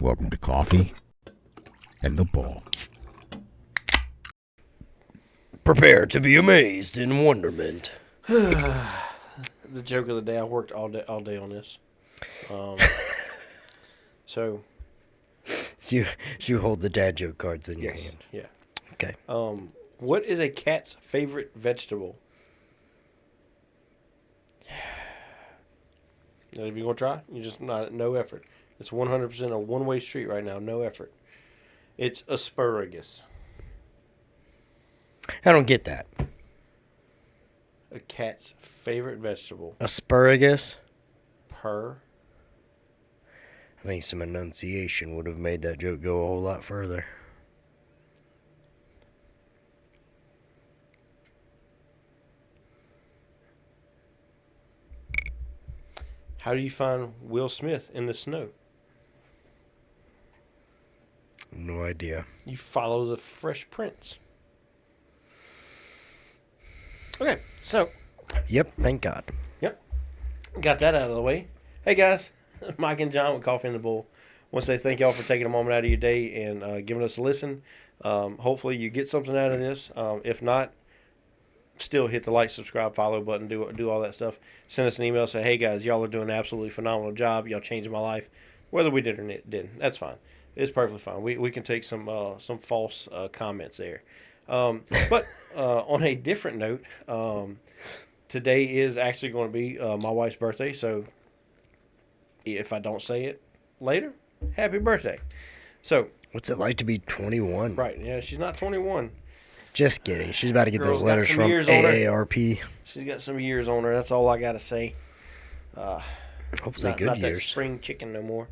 Welcome to Coffee and the Bull. Prepare to be amazed in wonderment. The joke of the day. I worked all day on this. So you hold the dad joke cards in your hand. Yeah. Okay. What is a cat's favorite vegetable? Now, if you're gonna try, you just no effort. It's 100% a one-way street right now. No effort. It's asparagus. I don't get that. A cat's favorite vegetable. Asparagus? Per. I think some enunciation would have made that joke go a whole lot further. How do you find Will Smith in the snow? No idea. You follow the Fresh Prince. Okay, so. Yep, thank God. Yep. Got that out of the way. Hey, guys. Mike and John with Coffee and the Bull. Want to say thank y'all for taking a moment out of your day and giving us a listen. Hopefully you get something out of this. If not, still hit the like, subscribe, follow button, do all that stuff. Send us an email, say, hey, guys, y'all are doing an absolutely phenomenal job. Y'all changed my life. Whether we did or didn't, that's fine. It's perfectly fine. We can take some false comments there. But on a different note, today is actually going to be my wife's birthday, so if I don't say it later, happy birthday. So, what's it like to be 21? Right, yeah, she's not 21. Just kidding. She's about to get Girl's those got letters some from years on her. AARP. She's got some years on her. That's all I got to say. Hopefully good not years. That spring chicken no more.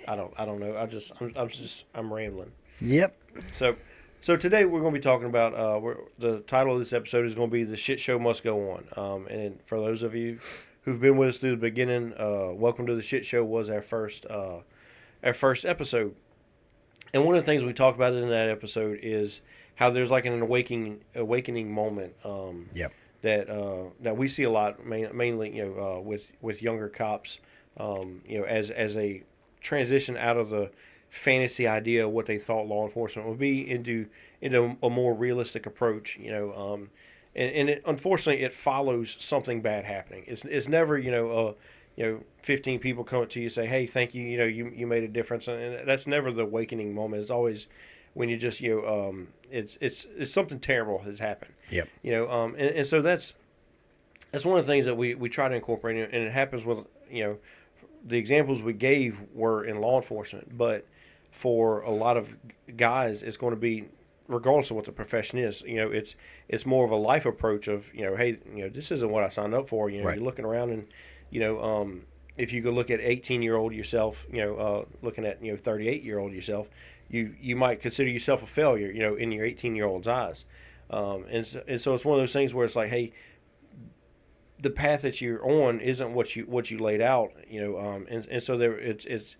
I don't know. I'm rambling. Yep. So today we're going to be talking about the title of this episode is going to be "The Shit Show Must Go On." And for those of you who've been with us through the beginning, welcome to the Shit Show was our first episode. And one of the things we talked about in that episode is how there's like an awakening moment. Yep. That we see a lot, mainly with younger cops, as a transition out of the fantasy idea of what they thought law enforcement would be into a more realistic approach. And it, unfortunately it follows something bad happening. It's never 15 people come up to you and say, hey, thank you, you made a difference, and that's never the awakening moment. It's always when you just it's something terrible has happened. Yep. And so that's one of the things that we try to incorporate, and it happens with the examples we gave were in law enforcement, but for a lot of guys it's going to be regardless of what the profession is. It's more of a life approach of hey, this isn't what I signed up for. Right. You're looking around and if you go look at 18-year-old yourself, looking at 38-year-old yourself, you might consider yourself a failure, in your 18-year-old's eyes. And so it's one of those things where it's like, hey, the path that you're on isn't what you laid out, and so it's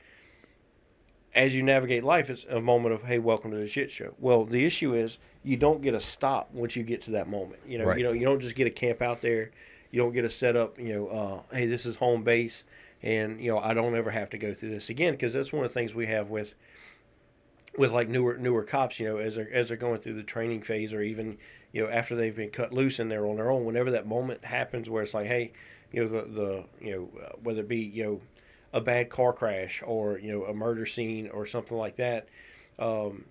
as you navigate life, it's a moment of, hey, welcome to the shit show. Well, the issue is you don't get a stop once you get to that moment. Right. You don't just get a camp out there. You don't get a setup, hey, this is home base, and I don't ever have to go through this again, because that's one of the things we have with like newer cops, as they're going through the training phase, or even after they've been cut loose and they're on their own. Whenever that moment happens where it's like, hey, whether it be a bad car crash or a murder scene or something like that, and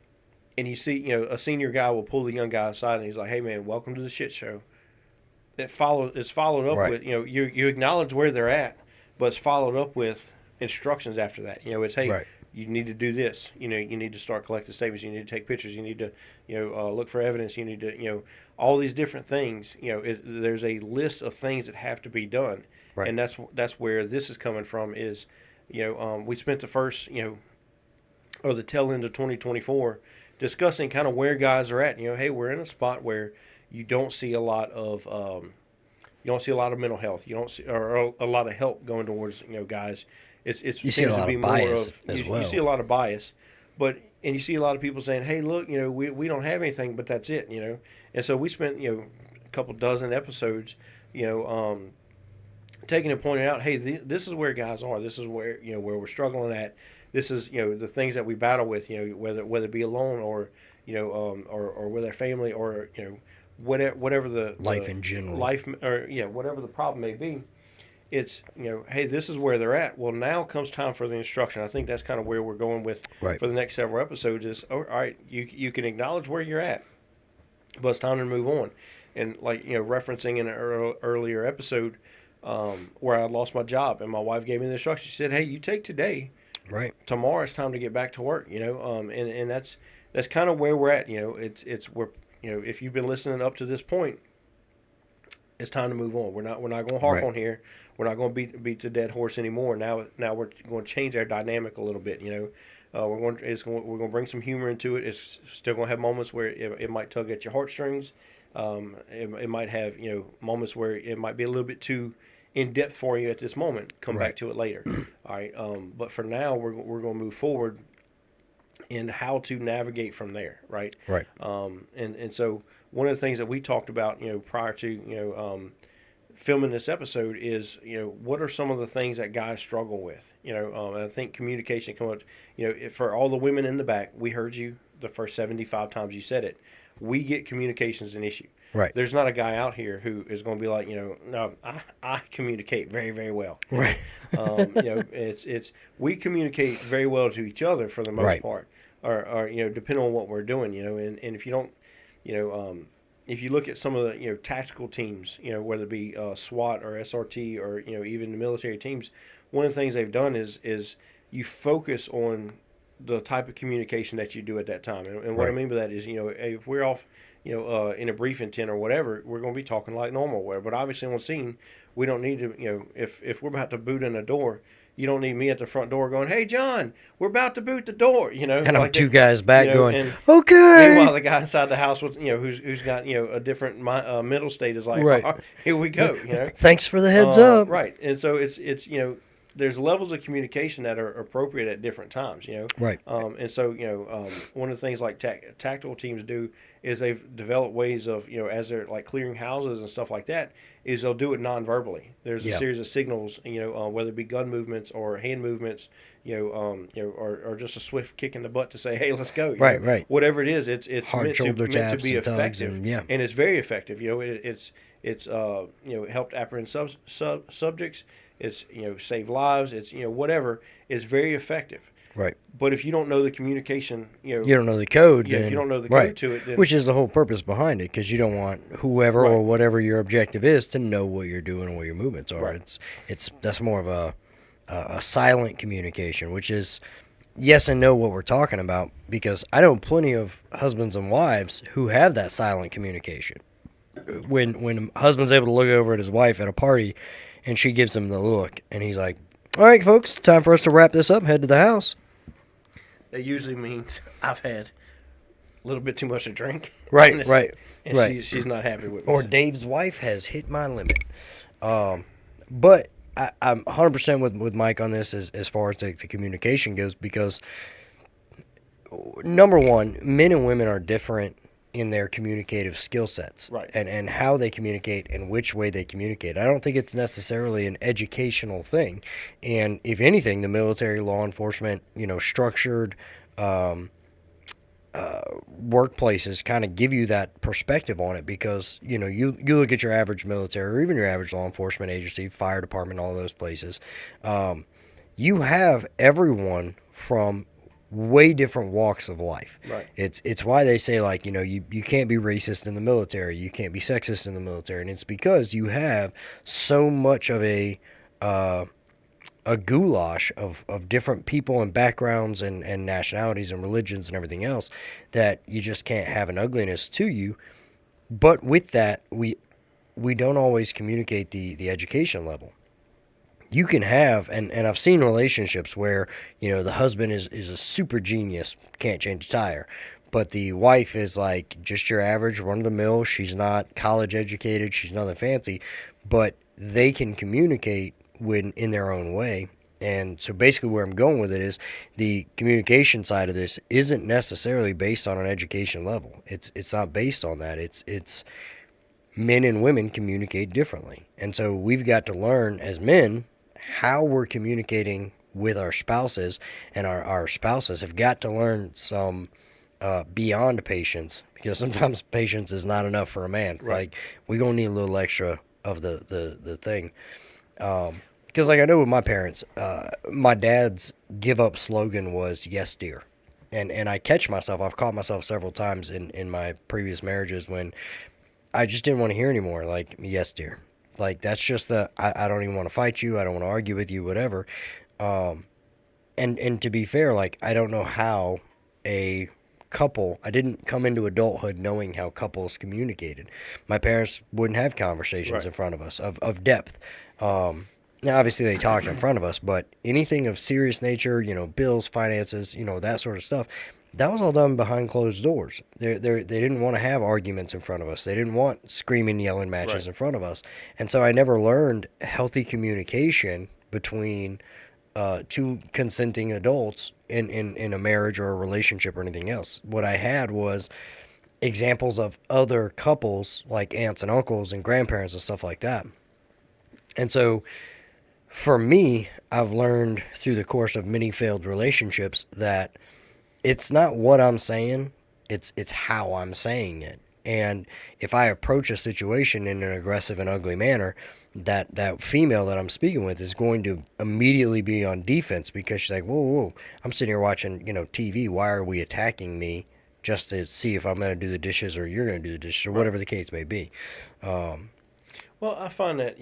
you see a senior guy will pull the young guy aside and he's like, hey man, welcome to the shit show. It's followed up right. with you acknowledge where they're at, but it's followed up with instructions after that. It's, hey, right. You need to do this. You need to start collecting statements. You need to take pictures. You need to look for evidence. You need to all these different things. There's a list of things that have to be done, right. And that's where this is coming from. Is we spent the first or the tail end of 2024 discussing kind of where guys are at. Hey, we're in a spot where you don't see a lot of mental health. You don't see or a lot of help going towards guys. It's you see a lot of bias as well. You see a lot of bias, and you see a lot of people saying, hey, look, we don't have anything, but that's it, And so we spent a couple dozen episodes taking and pointing out, hey, this is where guys are. This is where where we're struggling at. This is the things that we battle with. Whether it be alone or or with our family or whatever the Life in general. life or whatever the problem may be. It's hey, this is where they're at. Well, now comes time for the instruction. I think that's kind of where we're going with Right. for the next several episodes. Is all right. You can acknowledge where you're at, but it's time to move on. And like referencing in an earlier episode where I lost my job and my wife gave me the instruction. She said, "Hey, you take today. Right. Tomorrow it's time to get back to work." And that's kind of where we're at. It's we're if you've been listening up to this point, it's time to move on. We're not going to harp Right. on here. We're not going to beat the dead horse anymore. Now we're going to change our dynamic a little bit. We're going to bring some humor into it. It's still going to have moments where it might tug at your heartstrings. It might have moments where it might be a little bit too in depth for you at this moment. Come Right. back to it later. All right. But for now, we're going to move forward in how to navigate from there. Right. Right. And so one of the things that we talked about prior to filming this episode is what are some of the things that guys struggle with. And I think communication come up. For all the women in the back, we heard you the first 75 times you said it. We get communication's an issue. Right. There's not a guy out here who is going to be like, no, I communicate very, very well. Right. It's we communicate very well to each other for the most Right. part, or depending on what we're doing, and if you don't, if you look at some of the tactical teams, whether it be SWAT or SRT or even the military teams, one of the things they've done is you focus on the type of communication that you do at that time. And what I Right. mean by that is, if we're off, in a briefing tent or whatever, we're going to be talking like normal. But obviously on scene, we don't need to, if we're about to boot in a door, you don't need me at the front door going, "Hey, John, we're about to boot the door," And I'm like two that, guys back going, and okay. meanwhile, the guy inside the house with, who's got, a different mental state is like, Right. "Oh, here we go, Thanks for the heads up. Right. And so it's there's levels of communication that are appropriate at different times, Right. And so, one of the things like tactical teams do is they've developed ways of, as they're like clearing houses and stuff like that, is they'll do it non-verbally. There's a series of signals, whether it be gun movements or hand movements, or just a swift kick in the butt to say, "Hey, let's go." Right, right. Whatever it is, it's Hard meant shoulder to taps be and tugs effective, and it's very effective. It's helped apprehend subjects. It's save lives. It's whatever. It's very effective. Right. But if you don't know the communication, You don't know the code. if then, you don't know the code right. to it, then, Which is the whole purpose behind it, because you don't want whoever Right. or whatever your objective is to know what you're doing and what your movements are. Right. That's more of a silent communication, which is yes and no what we're talking about, because I know plenty of husbands and wives who have that silent communication. When a husband's able to look over at his wife at a party, and she gives him the look, and he's like, "All right, folks, time for us to wrap this up and head to the house." that usually means I've had a little bit too much to drink. Right, And it's- right, and right. she's not happy with me. Or Dave's wife has hit my limit. But I'm 100% with Mike on this as far as the communication goes, because, number one, men and women are different in their communicative skill sets. Right. And how they communicate and which way they communicate. I don't think it's necessarily an educational thing. And if anything, the military, law enforcement, structured workplaces kind of give you that perspective on it, because you look at your average military or even your average law enforcement agency, fire department, all those places, you have everyone from way different walks of life. Right. It's why they say, like, you can't be racist in the military, you can't be sexist in the military, and it's because you have so much of a goulash of different people and backgrounds and nationalities and religions and everything else, that you just can't have an ugliness to you. But with that, we don't always communicate the education level. You can have, and I've seen relationships where, the husband is a super genius, can't change a tire, but the wife is like just your average run-of-the-mill. She's not college educated, she's nothing fancy, but they can communicate in their own way. And so basically where I'm going with it is the communication side of this isn't necessarily based on an education level. It's not based on that. men and women communicate differently. And so we've got to learn as men how we're communicating with our spouses, and our spouses have got to learn some beyond patience, because sometimes patience is not enough for a man. Right. Like, we're going to need a little extra of the thing. Because, like, I know with my parents, my dad's give up slogan was "Yes, dear." And I catch myself, I've caught myself several times in my previous marriages when I just didn't want to hear anymore. Like, "Yes, dear." Like, that's just I don't even want to fight you. I don't want to argue with you, whatever. And to be fair, like, I don't know how a couple, I didn't come into adulthood knowing how couples communicated. My parents wouldn't have conversations Right. in front of us of depth. Now, obviously, they talked in front of us, but anything of serious nature, bills, finances, that sort of stuff, that was all done behind closed doors. They didn't want to have arguments in front of us. They didn't want screaming, yelling matches Right. in front of us. And so I never learned healthy communication between two consenting adults in a marriage or a relationship or anything else. What I had was examples of other couples, like aunts and uncles and grandparents and stuff like that. And so for me, I've learned through the course of many failed relationships that it's not what I'm saying, it's how I'm saying it. And if I approach a situation in an aggressive and ugly manner, that female that I'm speaking with is going to immediately be on defense, because she's like, whoa, whoa, I'm sitting here watching, TV. Why are we attacking me just to see if I'm going to do the dishes or you're going to do the dishes or whatever the case may be? Well, I find that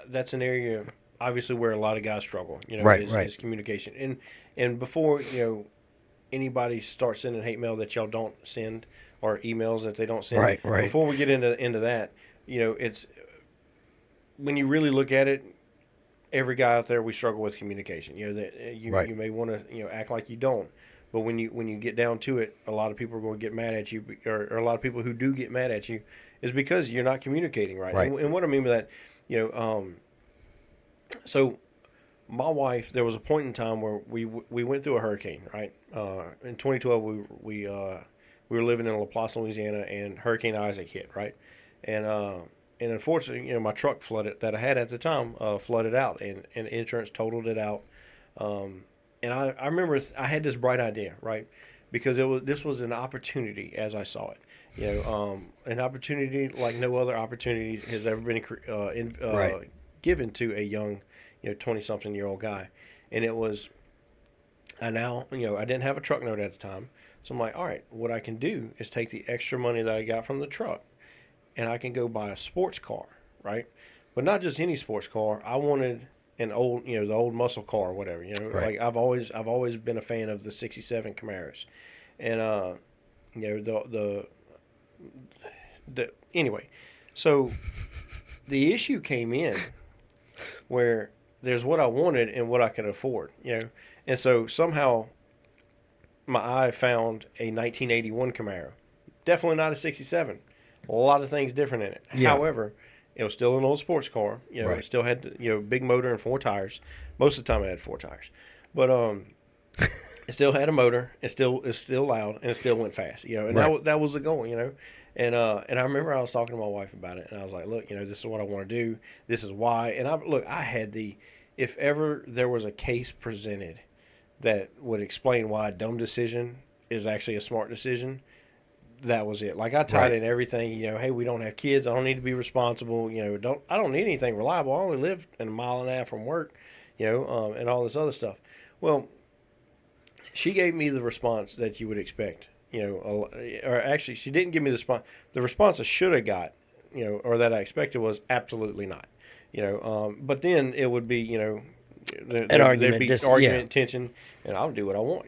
that's an area obviously where a lot of guys struggle. Right, is communication. And before anybody starts sending hate mail that y'all don't send, or emails that they don't send. Right. Before we get into that, it's when you really look at it, every guy out there, we struggle with communication. You may want to act like you don't, but when you get down to it, a lot of people are going to get mad at you, or a lot of people who do get mad at you is because you're not communicating right. And what I mean by that, so my wife, there was a point in time where we went through a hurricane, right? In 2012, we were living in LaPlace, Louisiana, and Hurricane Isaac hit, right? And unfortunately, my truck flooded, that I had at the time, flooded out, and insurance totaled it out. And I remember I had this bright idea, right? Because this was an opportunity as I saw it. An opportunity like no other opportunity has ever been given to a young, 20-something-year-old guy. And it was, I didn't have a truck note at the time. So I'm like, all right, what I can do is take the extra money that I got from the truck, and I can go buy a sports car, right? But not just any sports car. I wanted an old, the old muscle car or whatever, Right. Like I've always been a fan of the 67 Camaros. And, anyway, so the issue came in where there's what I wanted and what I could afford, And so somehow my eye found a 1981 Camaro. Definitely not a 67. A lot of things different in it. Yeah. However, it was still an old sports car. Right. It still had, big motor and 4 tires. Most of the time it had 4 tires. But it still had a motor. It's still loud, and it still went fast. And Right. that was the goal. And I remember I was talking to my wife about it, and I was like, look, this is what I want to do. This is why. And I had if ever there was a case presented that would explain why a dumb decision is actually a smart decision, that was it. Like, I tied in everything, hey, we don't have kids. I don't need to be responsible. I don't need anything reliable. I only live in a mile and a half from work, and all this other stuff. Well, she gave me the response that you would expect, or actually she didn't give me the response. The response I should have got, or that I expected was absolutely not, but then it would be, An argument, there'd be argument, tension, and I'll do what I want,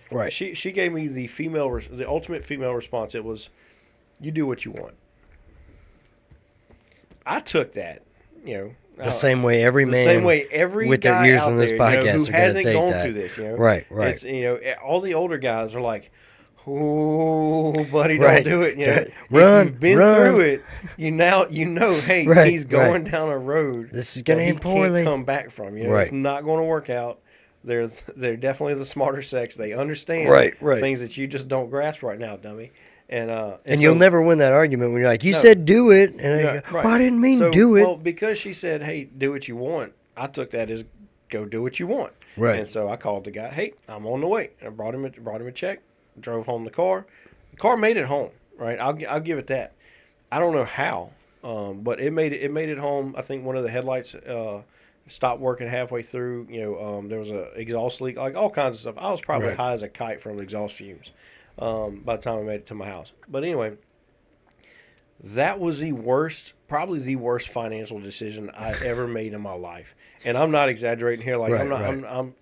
Right. She gave me the ultimate female response. It was, you do what you want. I took that, The same way every man, the same way every with their guy ears out on this there, podcast who are hasn't going to take gone that. through this, Right. It's, all the older guys are like, oh, buddy, don't Right. do it. Run, if you've been run. through it, hey, Right, he's going right. down a road This is gonna that he end poorly. can't come back from. Right. It's not going to work out. They're definitely the smarter sex. They understand Right. things that you just don't grasp right now, dummy. And you'll never win that argument when you're like, you said do it. And then you go, right. well, I didn't mean do it. Well, because she said, hey, do what you want, I took that as go do what you want. Right. And so I called the guy, hey, I'm on the way. And I brought him a check, drove home the car. The car made it home, right? I'll give it that. I don't know how, but it made it home. I think one of the headlights stopped working halfway through. There was a exhaust leak, like all kinds of stuff. I was probably high as a kite from the exhaust fumes by the time I made it to my house. But anyway, that was probably the worst financial decision I ever made in my life. And I'm not exaggerating here. Like I'm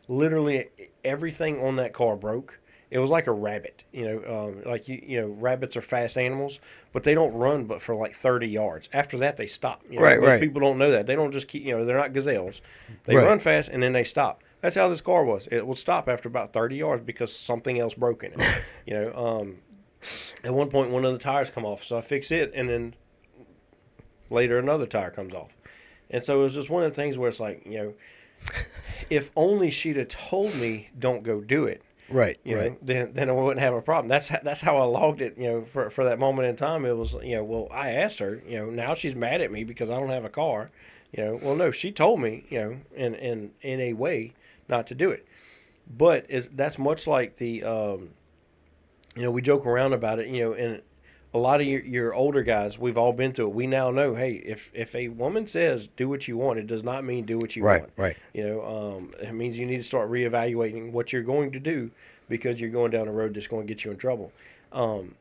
literally everything on that car broke. It was like a rabbit, rabbits are fast animals, but they don't run but for like 30 yards. After that, they stop. Most people don't know that. They don't just keep, they're not gazelles. They run fast and then they stop. That's how this car was. It would stop after about 30 yards because something else broke in it. At one point, one of the tires come off, so I fix it, and then later another tire comes off. And so it was just one of the things where it's like, if only she'd have told me don't go do it. Right. Then I wouldn't have a problem. That's how I logged it. For that moment in time, it was well, I asked her. Now she's mad at me because I don't have a car. Well, no, she told me. In a way not to do it. But that's much like the we joke around about it. And a lot of your older guys, we've all been through it. We now know, hey, if a woman says do what you want, it does not mean do what you want. Right. It means you need to start reevaluating what you're going to do because you're going down a road that's going to get you in trouble. In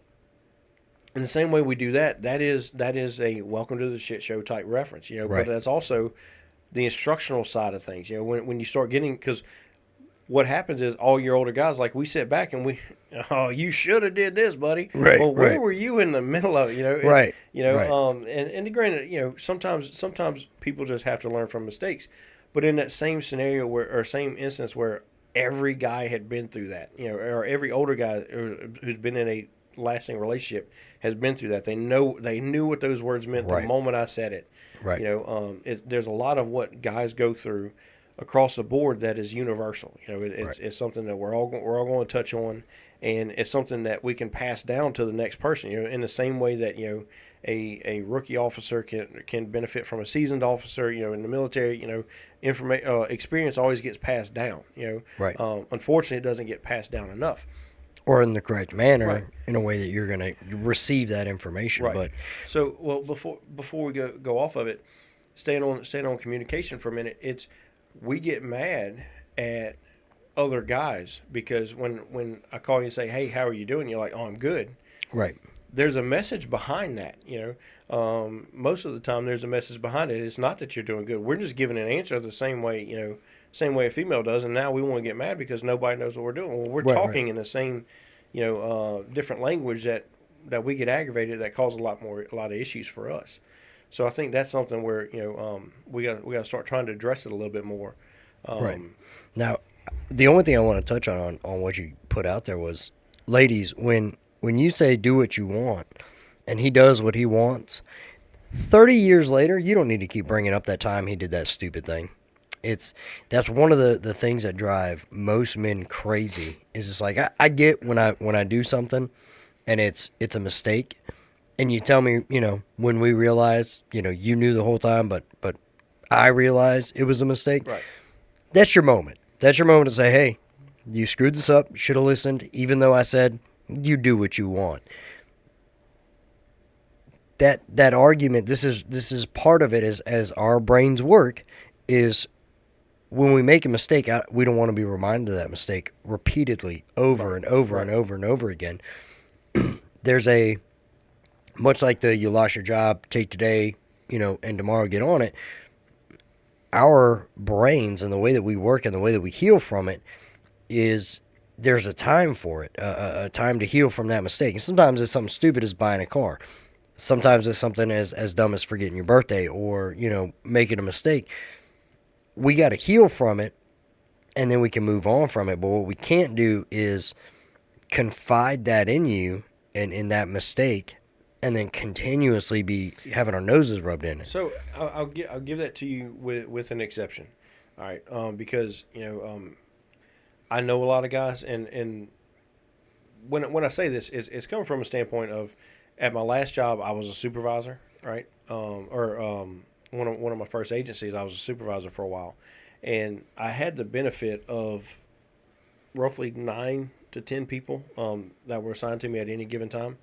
the same way we do that is a welcome to the shit show type reference. But that's also the instructional side of things. When you start getting, because what happens is all your older guys, like we sit back and you should have did this, buddy. Right. Well, where were you in the middle of it? And granted, sometimes people just have to learn from mistakes. But in that same scenario or same instance where every guy had been through that, or every older guy who's been in a lasting relationship has been through that. They knew what those words meant the moment I said it. Right. There's a lot of what guys go through across the board that is universal. It's something that we're all going to touch on, and it's something that we can pass down to the next person. In the same way that a rookie officer can benefit from a seasoned officer. In the military, experience always gets passed down. Right. Unfortunately, it doesn't get passed down enough. Or in the correct manner, in a way that you're going to receive that information. Right. But so, well, before we go off of it, staying on communication for a minute, we get mad at other guys because when I call you and say, hey, how are you doing? You're like, oh, I'm good. Right. There's a message behind that. Most of the time there's a message behind it. It's not that you're doing good. We're just giving an answer the same way a female does. And now we want to get mad because nobody knows what we're doing. Well, we're talking in the same, different language that we get aggravated that causes a lot of issues for us. So I think that's something where we got to start trying to address it a little bit more. Right. Now, the only thing I want to touch on what you put out there was, ladies, when you say do what you want, and he does what he wants, 30 years later, you don't need to keep bringing up that time he did that stupid thing. That's one of the things that drive most men crazy. Is just like I get when I do something, and it's a mistake. And you tell me, when we realize, you knew the whole time, but I realized it was a mistake. Right. That's your moment. That's your moment to say, hey, you screwed this up. You should have listened, even though I said you do what you want. That argument, this is part of it as our brains work, is when we make a mistake, we don't want to be reminded of that mistake repeatedly over and over and over and over again. There's much like you lost your job, take today, and tomorrow get on it. Our brains and the way that we work and the way that we heal from it is there's a time for it, a time to heal from that mistake. And sometimes it's something stupid as buying a car. Sometimes it's something as dumb as forgetting your birthday or, making a mistake. We got to heal from it, and then we can move on from it. But what we can't do is confide that in you and in that mistake, and then continuously be having our noses rubbed in it. So I'll give that to you with an exception, all right? Because I know a lot of guys, and when I say this, it's coming from a standpoint of, at my last job, I was a supervisor, right? One of my first agencies, I was a supervisor for a while, and I had the benefit of roughly 9 to 10 people that were assigned to me at any given time.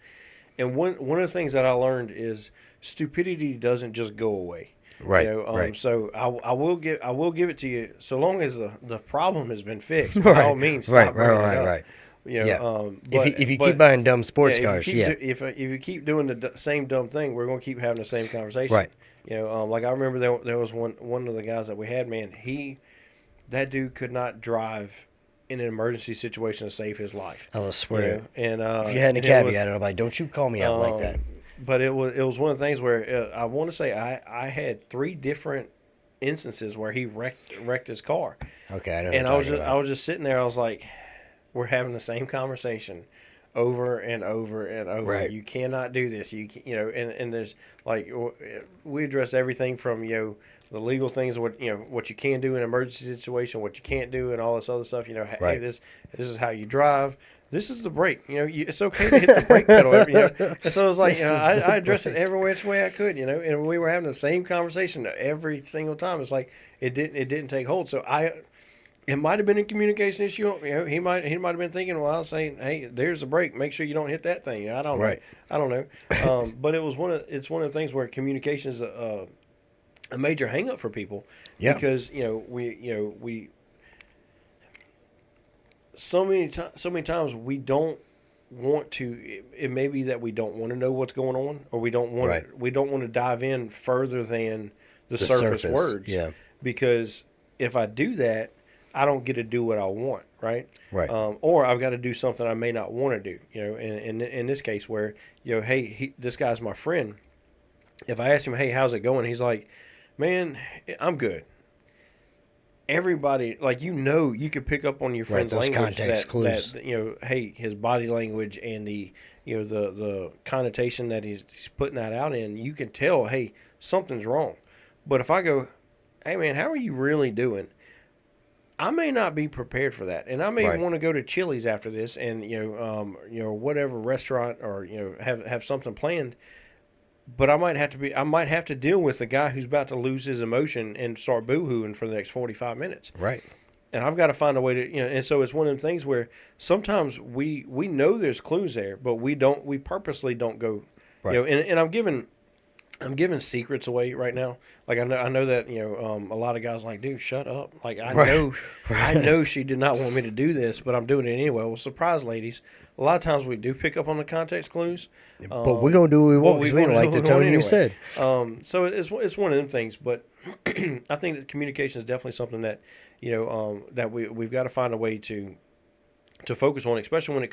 And one of the things that I learned is stupidity doesn't just go away. Right. Right. So I will give it to you, so long as the problem has been fixed. By all means, stop bringing it up. Right. But, if you keep buying dumb sports if cars, if you keep doing the same dumb thing, we're going to keep having the same conversation. Right. Like I remember there was one of the guys that we had, man. That dude could not drive in an emergency situation to save his life. I swear. And if you hadn't caveated, I'm like, don't you call me out like that. But it was one of the things where I want to say I had 3 different instances where he wrecked his car. Okay, I know. And I was just sitting there. I was like, we're having the same conversation over and over and over. Right. You cannot do this. And there's like, we addressed everything from the legal things, what you can do in an emergency situation, what you can't do, and all this other stuff. Hey, right. this is how you drive. This is the brake. It's okay to hit the brake pedal. And so it was like, I addressed it every which way I could. And we were having the same conversation every single time. It's like it didn't take hold. So it might have been a communication issue. He might have been thinking, well, I was saying, hey, there's a brake. Make sure you don't hit that thing. I don't know. I don't know. But it's one of the things where communication is a major hang up for people. Yeah. Because we so many times we don't want to. It may be that we don't want to know what's going on, or we don't want to dive in further than the surface words. Yeah. Because if I do that, I don't get to do what I want, right? Right. Or I've got to do something I may not want to do. In this case where hey, this guy's my friend. If I ask him, hey, how's it going? He's like, man, I'm good. Everybody, you could pick up on your friend's those language context clues. that hey, his body language and the the connotation that he's putting that out in, you can tell, hey, something's wrong. But if I go, hey man, how are you really doing? I may not be prepared for that, and I may want to go to Chili's after this, and whatever restaurant, or have something planned. But I might have to deal with the guy who's about to lose his emotion and start boo-hooing for the next 45 minutes. Right. And I've got to find a way to, and so it's one of them things where sometimes we know there's clues there, but we purposely don't go, and I'm giving secrets away right now. Like I know that a lot of guys are like, dude, shut up. Like I know she did not want me to do this, but I'm doing it anyway. Well, surprise, ladies. A lot of times we do pick up on the context clues, but we're gonna do what we want because we don't like the tone you said. So it's one of them things. But I think that communication is definitely something that that we've got to find a way to focus on, especially when it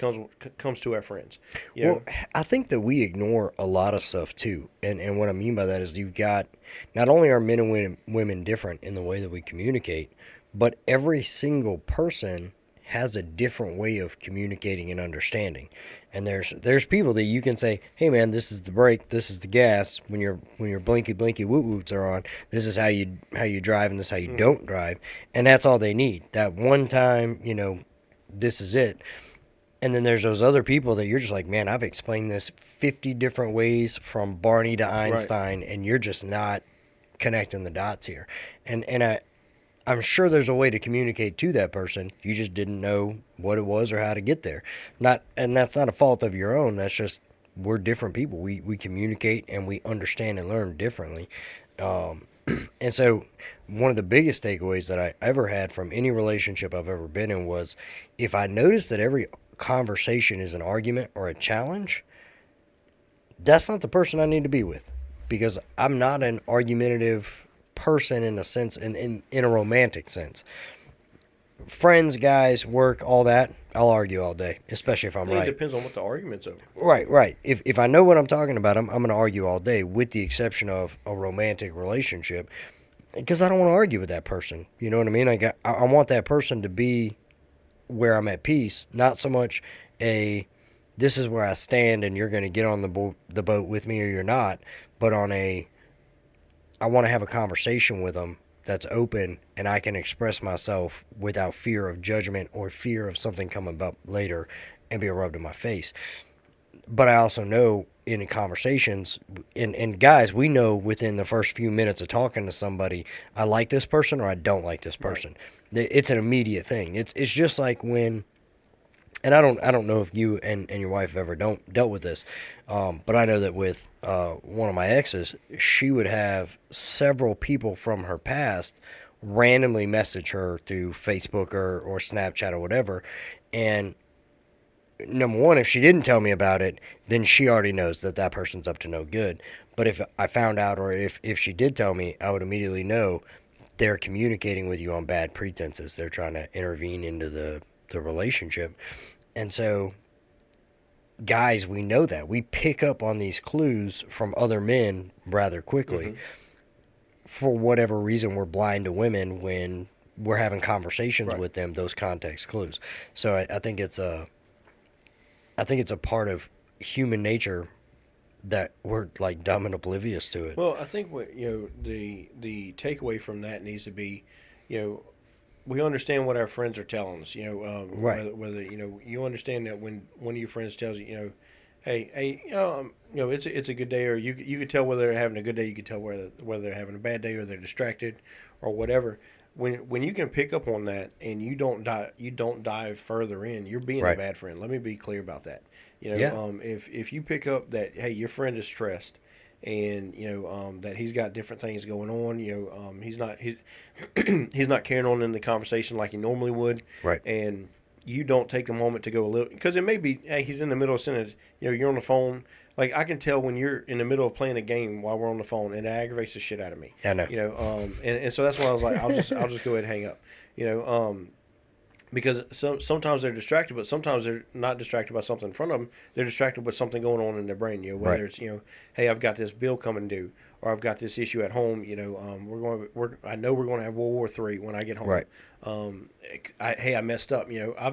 comes to our friends. Well, I think that we ignore a lot of stuff too, and what I mean by that is you've got, not only are men and women different in the way that we communicate, but every single person has a different way of communicating and understanding. And there's people that you can say, hey man, this is the brake, this is the gas. When your blinky woot woots are on, this is how you drive, and this is how you don't drive, and that's all they need. That one time, this is it. And then there's those other people that you're just like, man, I've explained this 50 different ways from Barney to Einstein, and you're just not connecting the dots here. And I'm sure there's a way to communicate to that person. You just didn't know what it was or how to get there. And that's not a fault of your own. That's just, we're different people. We communicate and we understand and learn differently. And so one of the biggest takeaways that I ever had from any relationship I've ever been in was, if I notice that every conversation is an argument or a challenge, that's not the person I need to be with, because I'm not an argumentative person in a sense, in a romantic sense. Friends, guys, work, all that, I'll argue all day, especially if I'm right. It depends on what the argument's over. Right. If I know what I'm talking about, I'm going to argue all day, with the exception of a romantic relationship, because I don't want to argue with that person. You know what I mean? Like, I want that person to be where I'm at peace, not so much this is where I stand and you're going to get on the boat with me or you're not, but I want to have a conversation with them that's open, and I can express myself without fear of judgment or fear of something coming up later and be rubbed in my face. But I also know in conversations, and guys, we know within the first few minutes of talking to somebody, I like this person or I don't like this person. Right. It's an immediate thing. It's just like when, and I don't know if you and your wife have ever dealt with this, but I know that with one of my exes, she would have several people from her past randomly message her through Facebook or Snapchat or whatever, and number one, if she didn't tell me about it, then she already knows that that person's up to no good. But if I found out, or if she did tell me, I would immediately know they're communicating with you on bad pretenses. They're trying to intervene into the relationship. And so, guys, we know that. We pick up on these clues from other men rather quickly. Mm-hmm. For whatever reason, we're blind to women when we're having conversations with them, those context clues. So I think it's a part of human nature that we're like dumb and oblivious to it. Well, I think what the takeaway from that needs to be, we understand what our friends are telling us. Whether you understand that when one of your friends tells you, hey, it's a good day, or you could tell whether they're having a good day. You could tell whether they're having a bad day, or they're distracted, or whatever. When you can pick up on that and you don't dive further in, you're being a bad friend. Let me be clear about that. If you pick up that, hey, your friend is stressed, and that he's got different things going on, he's not carrying on in the conversation like he normally would, right? And you don't take a moment to go a little, because it may be, hey, he's in the middle of a sentence, you're on the phone. Like, I can tell when you're in the middle of playing a game while we're on the phone, and it aggravates the shit out of me. I know. And so that's why I was like, I'll just go ahead and hang up. Because sometimes they're distracted, but sometimes they're not distracted by something in front of them. They're distracted with something going on in their brain. Whether it's hey, I've got this bill coming due, or I've got this issue at home. I know we're going to have World War III when I get home. Right. I messed up.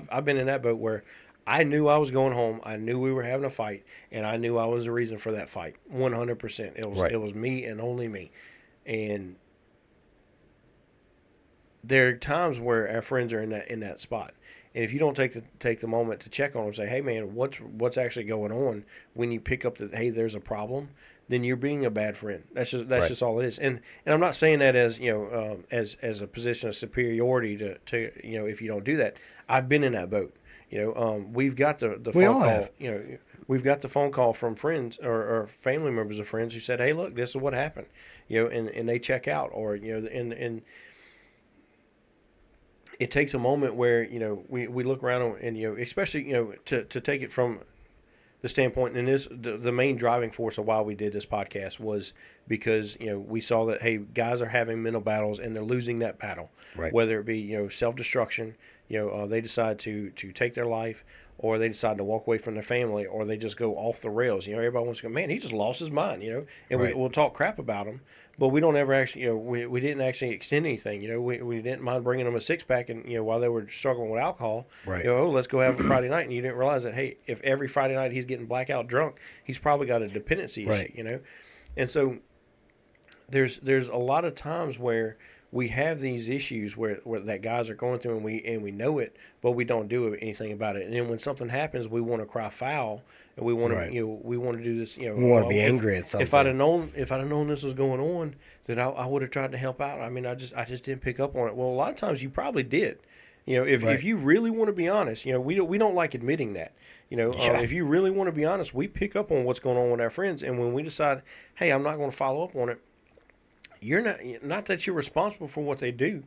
I've been in that boat where I knew I was going home. I knew we were having a fight, and I knew I was the reason for that fight. 100%. It was me and only me. And there are times where our friends are in that spot, and if you don't take the moment to check on them, say, hey man, what's actually going on, when you pick up that, hey, there's a problem, then you're being a bad friend. That's just all it is. And I'm not saying that as as a position of superiority to if you don't do that. I've been in that boat. We've got the phone call. We've got the phone call from friends or family members of friends who said, hey, look, this is what happened. And they check out, or and it takes a moment where we look around and especially to take it from the standpoint, and the main driving force of why we did this podcast was because we saw that, hey, guys are having mental battles and they're losing that battle, whether it be self-destruction, they decide to take their life, or they decide to walk away from their family, or they just go off the rails. Everybody wants to go, man, he just lost his mind, and we'll talk crap about him, but we don't ever actually, we didn't actually extend anything. We didn't mind bringing them a six-pack, and while they were struggling with alcohol, let's go have a Friday night, and you didn't realize that, hey, if every Friday night he's getting blackout drunk, he's probably got a dependency issue, and so there's a lot of times where we have these issues where that guys are going through, and we know it, but we don't do anything about it. And then when something happens, we want to cry foul, and we want to we want to do this. We want to be angry at something. If I'd have known this was going on, then I would have tried to help out. I mean, I just didn't pick up on it. Well, a lot of times you probably did. If you really want to be honest, we don't like admitting that. If you really want to be honest, we pick up on what's going on with our friends, and when we decide, hey, I'm not going to follow up on it. You're not that you're responsible for what they do,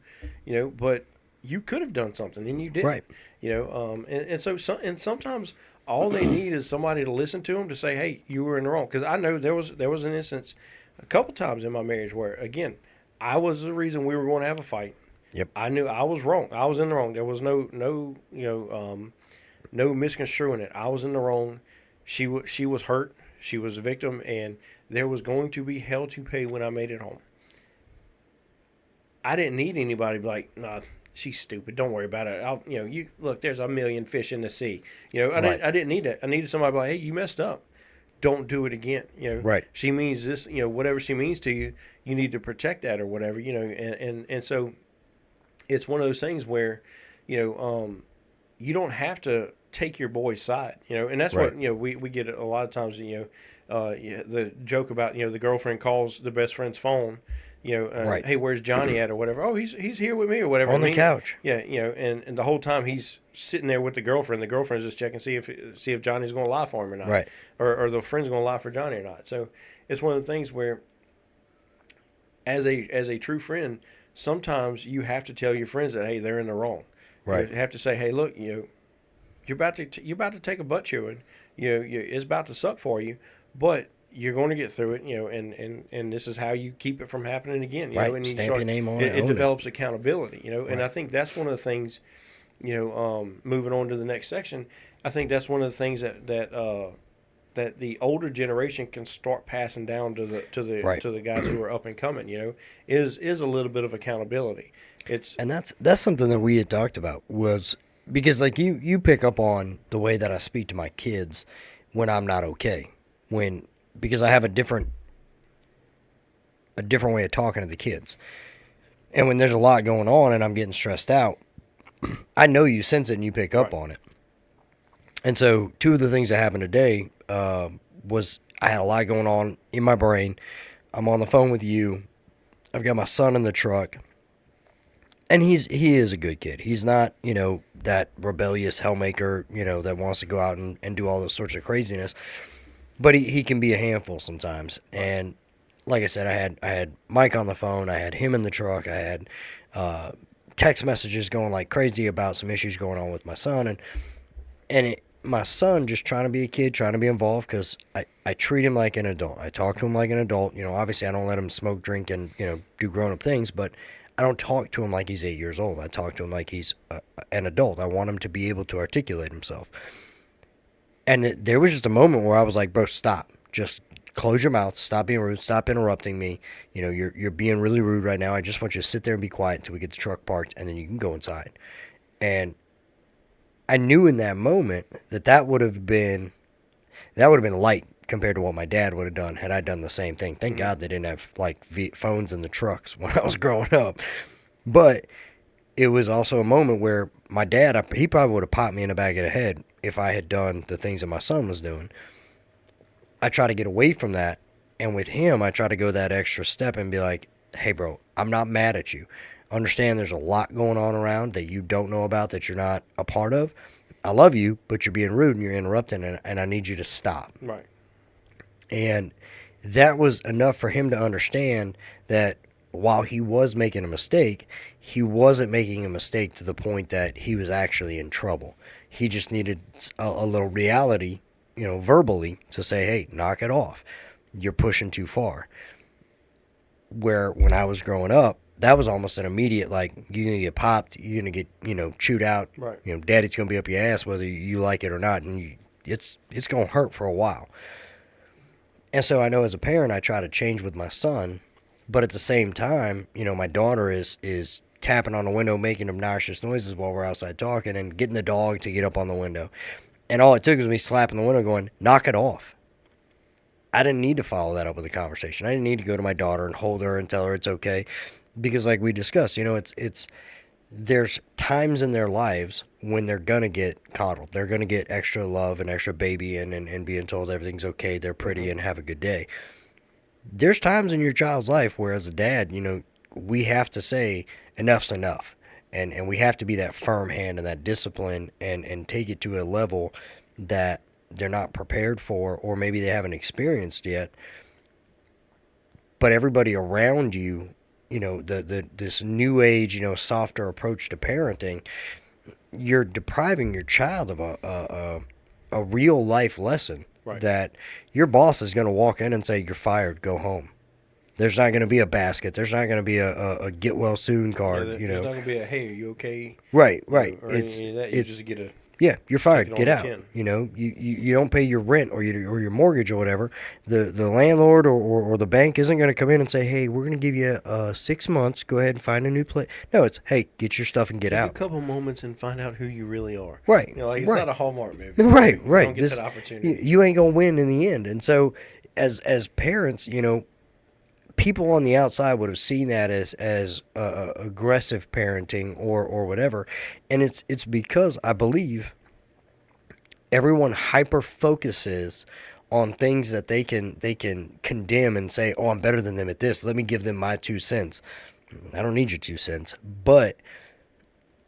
but you could have done something and you didn't, right? And so sometimes all they need is somebody to listen to them, to say, hey, you were in the wrong. Because I know there was an instance a couple times in my marriage where, again, I was the reason we were going to have a fight. Yep. I knew I was wrong. I was in the wrong. There was no misconstruing it. I was in the wrong. She was hurt. She was a victim, and there was going to be hell to pay when I made it home. I didn't need anybody to be like, nah, she's stupid. Don't worry about it. You look, there's a million fish in the sea. I didn't need that. I needed somebody to be like, hey, you messed up. don't do it again. Right. She means this, whatever she means to you, you need to protect that or whatever, and so it's one of those things where, you don't have to take your boy's side, and that's Right. what, we get a lot of times, the joke about, the girlfriend calls the best friend's phone, Right. hey, where's Johnny at or whatever? Oh, he's here with me or whatever. On the couch. Yeah, and the whole time he's sitting there with the girlfriend. The girlfriend's just checking see if Johnny's going to lie for him or not, Right. or the friend's going to lie for Johnny or not. So it's one of the things where, as a true friend, sometimes you have to tell your friends that, hey, they're in the wrong. Right. You have to say, hey, look, you're about to take a butt chewing. It's about to suck for you, but you're going to get through it, and this is how you keep it from happening again. Right. And Stamp your name on it. It Own develops accountability, and Right. I think that's one of the things, moving on to the next section, I think that's one of the things that the older generation can start passing down to the Right. to the guys who are up and coming, is a little bit of accountability. And that's something that we had talked about, was because like you pick up on the way that I speak to my kids when I'm not okay, because I have a different way of talking to the kids, and when there's a lot going on and I'm getting stressed out, I know you sense it and you pick up on it. And so two of the things that happened today was I had a lot going on in my brain. I'm on the phone with you. I've got my son in the truck. And he is a good kid. He's not, that rebellious hellmaker, that wants to go out and do all those sorts of craziness. But he can be a handful sometimes. And like I said, I had Mike on the phone. I had him in the truck. I had text messages going like crazy about some issues going on with my son. My son just trying to be a kid, trying to be involved, because I treat him like an adult. I talk to him like an adult. Obviously I don't let him smoke, drink, and, do grown-up things, but I don't talk to him like he's 8 years old. I talk to him like he's an adult. I want him to be able to articulate himself. And there was just a moment where I was like, bro, stop. Just close your mouth. Stop being rude. Stop interrupting me. You're being really rude right now. I just want you to sit there and be quiet until we get the truck parked, and then you can go inside. And I knew in that moment that would have been light compared to what my dad would have done had I done the same thing. Thank God they didn't have like phones in the trucks when I was growing up. But it was also a moment where my dad, he probably would have popped me in the back of the head if I had done the things that my son was doing. I try to get away from that. And with him, I try to go that extra step and be like, hey, bro, I'm not mad at you. Understand there's a lot going on around that you don't know about, that you're not a part of. I love you, but you're being rude and you're interrupting, and I need you to stop. Right. And that was enough for him to understand that while he was making a mistake, he wasn't making a mistake to the point that he was actually in trouble. He just needed a little reality, verbally, to say, hey, knock it off. You're pushing too far. Where when I was growing up, that was almost an immediate, like, you're going to get popped, you're going to get, chewed out. Right. Daddy's going to be up your ass whether you like it or not, and it's going to hurt for a while. And so I know as a parent, I try to change with my son, but at the same time, my daughter is tapping on the window, making obnoxious noises while we're outside talking, and getting the dog to get up on the window. And all it took was me slapping the window going, knock it off. I didn't need to follow that up with a conversation. I didn't need to go to my daughter and hold her and tell her it's okay. Because like we discussed, there's times in their lives when they're going to get coddled. They're going to get extra love and extra baby and being told everything's okay, they're pretty, and have a good day. There's times in your child's life where as a dad, we have to say enough's enough. And we have to be that firm hand and that discipline and take it to a level that they're not prepared for, or maybe they haven't experienced yet. But everybody around you, this new age, softer approach to parenting, you're depriving your child of a real life lesson. Right. That your boss is going to walk in and say, you're fired, go home. There's not going to be a basket. There's not going to be a get well soon card. There's not going to be a, hey, are you okay? Right. Or any of that. You just get a Yeah, you're fired. Take it Get on out. the chin. You know, you don't pay your rent or your mortgage or whatever. The landlord or the bank isn't going to come in and say, hey, we're going to give you 6 months. Go ahead and find a new place. No, it's, hey, get your stuff and get Take out. a couple moments and find out who you really are. Right. You know, like it's right. not a Hallmark movie. Right. You Right. don't get that opportunity. You ain't going to win in the end. And so as parents, you know, people on the outside would have seen that as aggressive parenting or whatever. And it's because I believe everyone hyper focuses on things that they can condemn and say, oh, I'm better than them at this. Let me give them my 2 cents. I don't need your 2 cents. But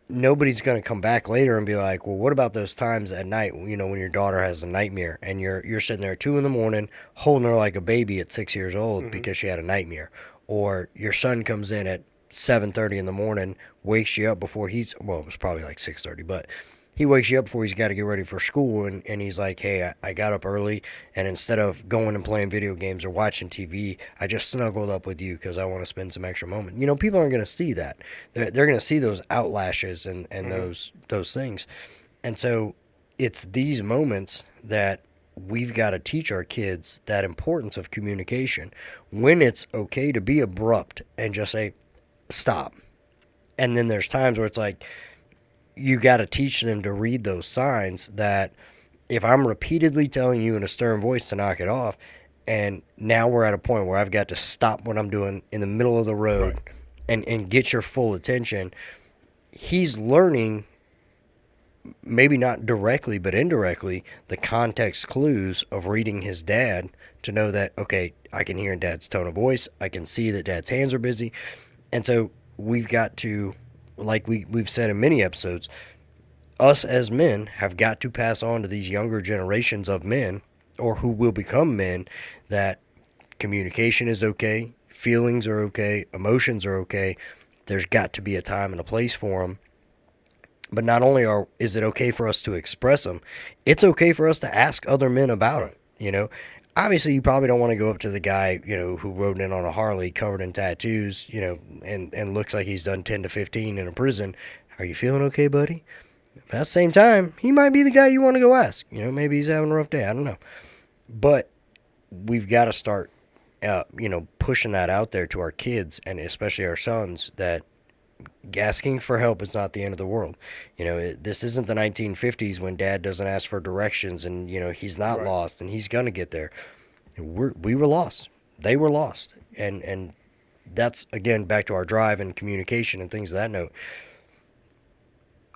nobody's going to come back later and be like, well, what about those times at night, you know, when your daughter has a nightmare and you're sitting there at 2 a.m. holding her like a baby at 6 years old because she had a nightmare. Or your son comes in at 7:30 in the morning, wakes you up before it was probably like 6:30, but he wakes you up before he's got to get ready for school, and he's like, hey, I got up early, and instead of going and playing video games or watching TV, I just snuggled up with you because I want to spend some extra moment. You know, people aren't going to see that. They're going to see those outlashes and those things. And so it's these moments that we've got to teach our kids that importance of communication, when it's okay to be abrupt and just say, stop. And then there's times where it's like, you got to teach them to read those signs that if I'm repeatedly telling you in a stern voice to knock it off, and now we're at a point where I've got to stop what I'm doing in the middle of the road and get your full attention, he's learning, maybe not directly but indirectly, the context clues of reading his dad to know that, okay, I can hear dad's tone of voice. I can see that dad's hands are busy. And so we've got to, like we've said in many episodes, us as men have got to pass on to these younger generations of men, or who will become men, that communication is okay, feelings are okay, emotions are okay. There's got to be a time and a place for them. But not only is it okay for us to express them, it's okay for us to ask other men about them. You know, obviously you probably don't want to go up to the guy, you know, who rode in on a Harley covered in tattoos, you know, and looks like he's done 10 to 15 in a prison. Are you feeling okay, buddy? But at the same time, he might be the guy you want to go ask. You know, maybe he's having a rough day. I don't know. But we've got to start, you know, pushing that out there to our kids, and especially our sons, that asking for help is not the end of the world. You know, this isn't the 1950s when dad doesn't ask for directions and, you know, he's not lost and he's going to get there. We were lost. They were lost. And that's, again, back to our drive and communication and things of that note.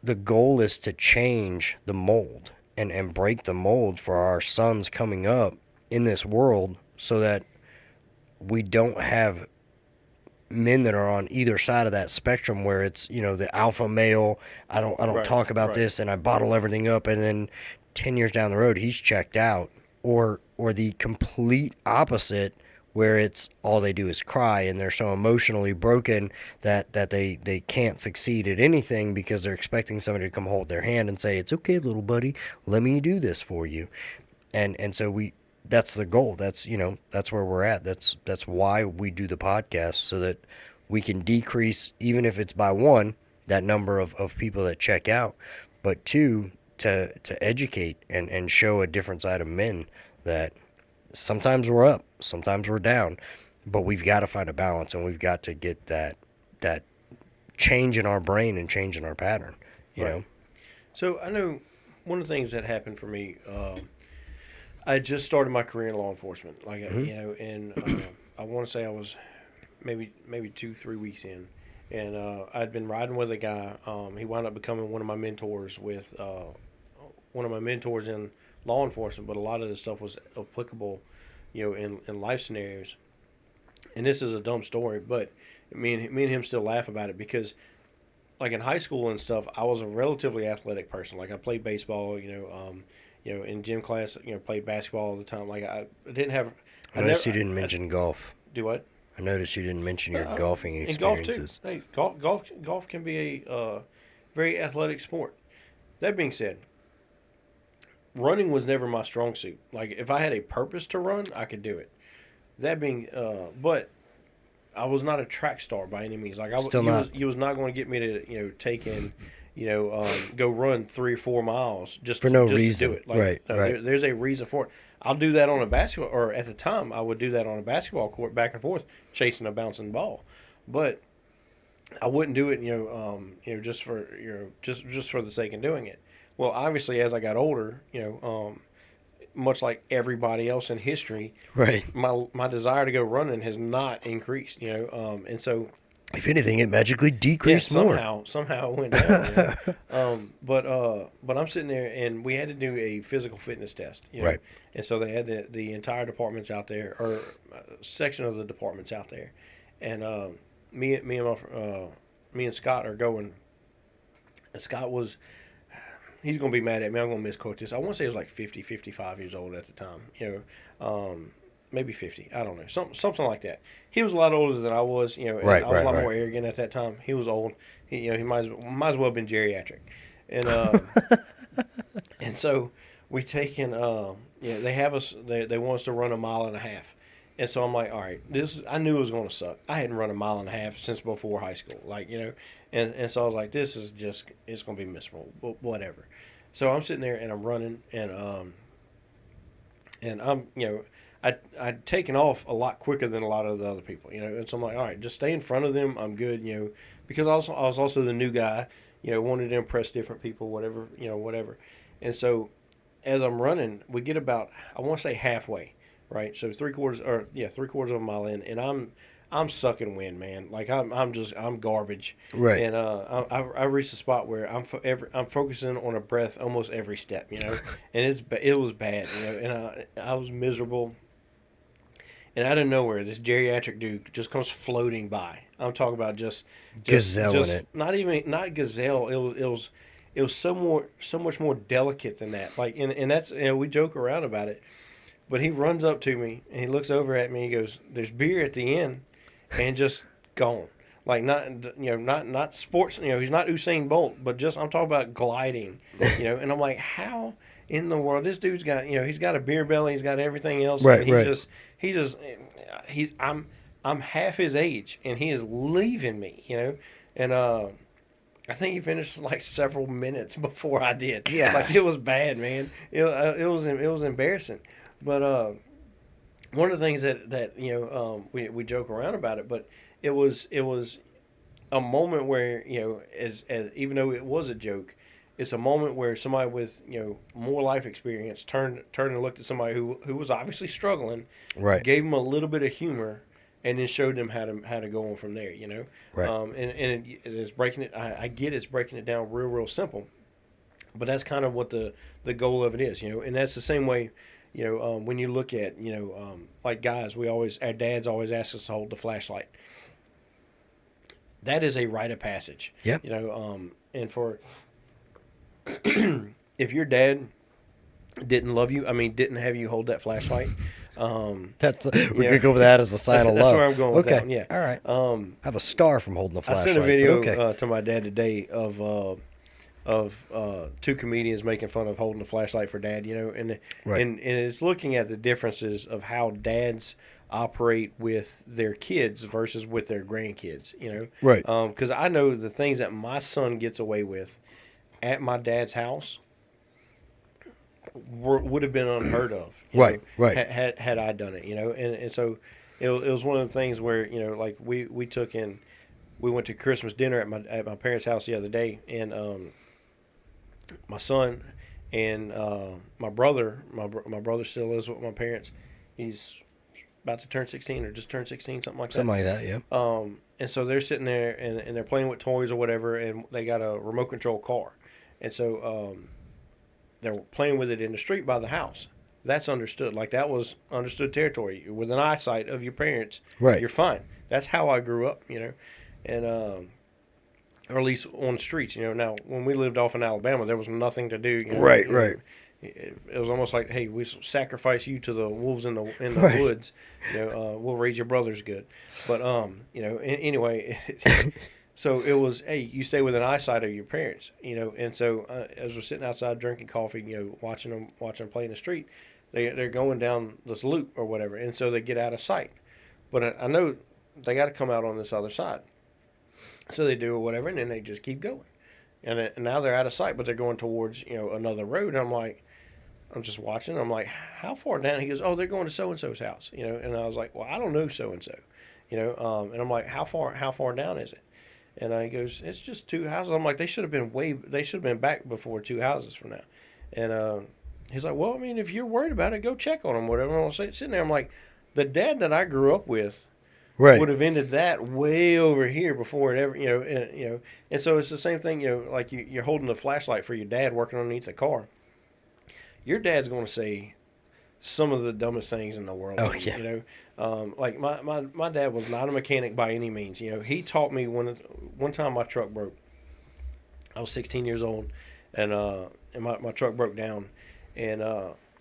The goal is to change the mold and break the mold for our sons coming up in this world, so that we don't have men that are on either side of that spectrum, where it's, you know, the alpha male, I don't talk about this and I bottle everything up, and then 10 years down the road he's checked out, or the complete opposite, where it's all they do is cry and they're so emotionally broken that they can't succeed at anything because they're expecting somebody to come hold their hand and say, it's okay, little buddy, let me do this for you. And so that's the goal. That's, you know, that's where we're at. That's why we do the podcast, so that we can decrease, even if it's by one, that number of people that check out, but two, to educate and show a different side of men, that sometimes we're up, sometimes we're down, but we've got to find a balance, and we've got to get that change in our brain and change in our pattern, you know? So I know one of the things that happened for me, I just started my career in law enforcement, like, you know, and I want to say I was maybe 2-3 weeks in, and I'd been riding with a guy. He wound up becoming one of my mentors in law enforcement, but a lot of this stuff was applicable, you know, in life scenarios. And this is a dumb story, but me and him still laugh about it, because, like, in high school and stuff, I was a relatively athletic person. Like, I played baseball, you know, in gym class, you know, played basketball all the time. Like, I didn't have. I noticed you didn't mention golf. Do what? I noticed you didn't mention your golfing experiences. And golf too. Hey, golf can be a very athletic sport. That being said, running was never my strong suit. Like, if I had a purpose to run, I could do it. That being, but I was not a track star by any means. Like, you was not going to get me to, you know, take in, go run 3 or 4 miles just For no just reason. to do it. Like, Right, no, right. there's a reason for it. I'll do that on a basketball, or at the time I would do that on a basketball court, back and forth, chasing a bouncing ball. But I wouldn't do it, just for just for the sake of doing it. Well, obviously, as I got older, much like everybody else in history, Right. my desire to go running has not increased, and so If anything, it magically yeah, decreased more. somehow it went down. But I'm sitting there, and we had to do a physical fitness test, Right. and so they had the entire departments out there, or a section of the departments out there, and me and Scott are going. And Scott was, he's going to be mad at me. I'm going to misquote this. I want to say he was like 50, 55 years old at the time. Maybe 50. I don't know. Something like that. He was a lot older than I was. And Right, I was a lot right. more arrogant at that time. He was old. He might as well have been geriatric. And and so we taken. They have us. They want us to run a mile and a half. And so I'm like, all right, I knew it was going to suck. I hadn't run a mile and a half since before high school, and so I was like, this is it's going to be miserable, but whatever. So I'm sitting there and I'm running, and I'm, I'd taken off a lot quicker than a lot of the other people, and so I'm like, all right, just stay in front of them. I'm good, because I was also the new guy, wanted to impress different people, whatever. And so as I'm running, we get about, I want to say halfway. Right, so 3/4 of a mile in, and I'm sucking wind, man. Like I'm garbage. Right. And I reached a spot where I'm focusing on a breath almost every step, and it was bad, and I was miserable. And out of nowhere, this geriatric dude just comes floating by. I'm talking about just Gazelling it. Not gazelle. It was so much more delicate than that. Like, and that's, we joke around about it. But he runs up to me and he looks over at me. He goes, "There's beer at the end," and just gone. Like, not sports. He's not Usain Bolt, but just, I'm talking about gliding. And I'm like, how in the world, this dude's got, he's got a beer belly, he's got everything else. Right, and right. I'm half his age, and he is leaving me. And I think he finished like several minutes before I did. Yeah. Like, it was bad, man. It was embarrassing. But one of the things that we joke around about it, but it was a moment where, as even though it was a joke, it's a moment where somebody with more life experience turned and looked at somebody who was obviously struggling, Right. gave them a little bit of humor, and then showed them how to go on from there. Right. And it is breaking it. I get it's breaking it down real simple, but that's kind of what the goal of it is. And that's the same way. When you look at, like guys, our dads always ask us to hold the flashlight. That is a rite of passage. Yeah. And for, if your dad didn't love you, didn't have you hold that flashlight, That's we could go with that as a sign of love. That's where I'm going with okay. that one, yeah. All right. I have a scar from holding the I flashlight. sent a video okay. to my dad today of two comedians making fun of holding a flashlight for dad, and Right. and it's looking at the differences of how dads operate with their kids versus with their grandkids, Right. Because I know the things that my son gets away with at my dad's house would have been unheard of, Right, right. had I done it, and so it was one of the things where, like we went to Christmas dinner at my parents' house the other day, and my son and my brother still lives with my parents. He's about to turn 16 or just turned 16, something like that. Something like that, yeah. And so they're sitting there and they're playing with toys or whatever, and they got a remote control car. And so they're playing with it in the street by the house. That's understood. Like, that was understood territory. With an eyesight of your parents, Right. you're fine. That's how I grew up, and or at least on the streets. Now, when we lived off in Alabama, there was nothing to do. Right, right. It was almost like, hey, we sacrifice you to the wolves in the Right. woods. We'll raise your brothers good. But anyway, so it was, hey, you stay within eyesight of your parents. And so as we're sitting outside drinking coffee, watching them play in the street, they're going down this loop or whatever, and so they get out of sight. But I know they got to come out on this other side. So they do or whatever, and then they just keep going. And now they're out of sight, but they're going towards, another road. And I'm just watching. I'm like, how far down? He goes, oh, they're going to so-and-so's house, And I was like, well, I don't know so-and-so, And I'm like, how far down is it? And he goes, it's just 2 houses. I'm like, they should have been back before 2 houses from now. And he's like, well, I mean, if you're worried about it, go check on them, whatever. And I'm sitting there, I'm like, the dad that I grew up with would have ended that way over here before it ever, And so it's the same thing, like you're holding the flashlight for your dad working underneath the car. Your dad's going to say some of the dumbest things in the world. Oh, yeah. Like my dad was not a mechanic by any means. He taught me one time my truck broke. I was 16 years old, and my truck broke down, and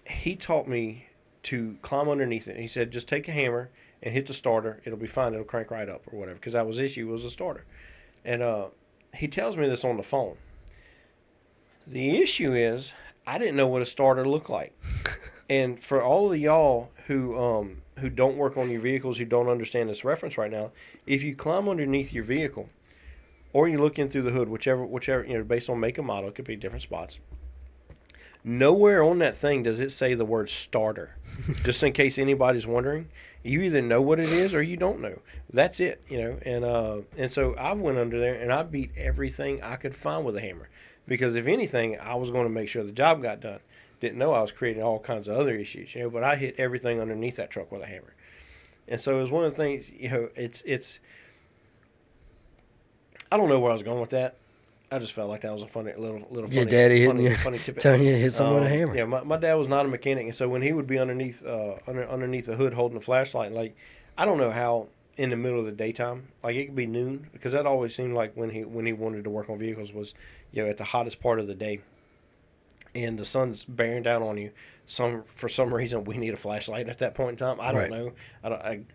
he taught me to climb underneath it. He said, just take a hammer and hit the starter. It'll be fine. It'll crank right up or whatever, because that was the issue, was the starter. And he tells me this on the phone. The issue is I didn't know what a starter looked like. And for all of y'all who don't work on your vehicles, who don't understand this reference right now, if you climb underneath your vehicle or you look in through the hood, whichever, based on make and model, it could be different spots. Nowhere on that thing does it say the word starter. Just in case anybody's wondering, you either know what it is or you don't know. That's it, And so I went under there and I beat everything I could find with a hammer, because if anything, I was going to make sure the job got done. Didn't know I was creating all kinds of other issues, but I hit everything underneath that truck with a hammer. And so it was one of the things, it's I don't know where I was going with that. I just felt like that was a funny little Your daddy hitting you, funny tip. telling you to hit someone with a hammer. Yeah, my dad was not a mechanic, and so when he would be underneath underneath the hood holding a flashlight, like, I don't know how in the middle of the daytime, like it could be noon, because that always seemed like when he wanted to work on vehicles was, at the hottest part of the day, and the sun's bearing down on you. For some reason, we need a flashlight at that point in time. I don't know.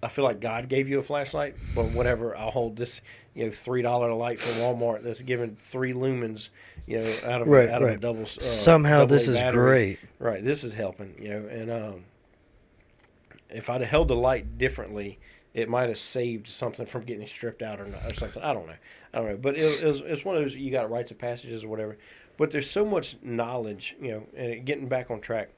I feel like God gave you a flashlight, but whatever. I'll hold this, $3 light from Walmart that's giving 3 lumens, out of a double. Somehow this is battery. great. Right, this is helping, And if I'd have held the light differently, it might have saved something from getting stripped out or something. I don't know. But it's one of those, you got rites of passages or whatever. But there's so much knowledge, and getting back on track.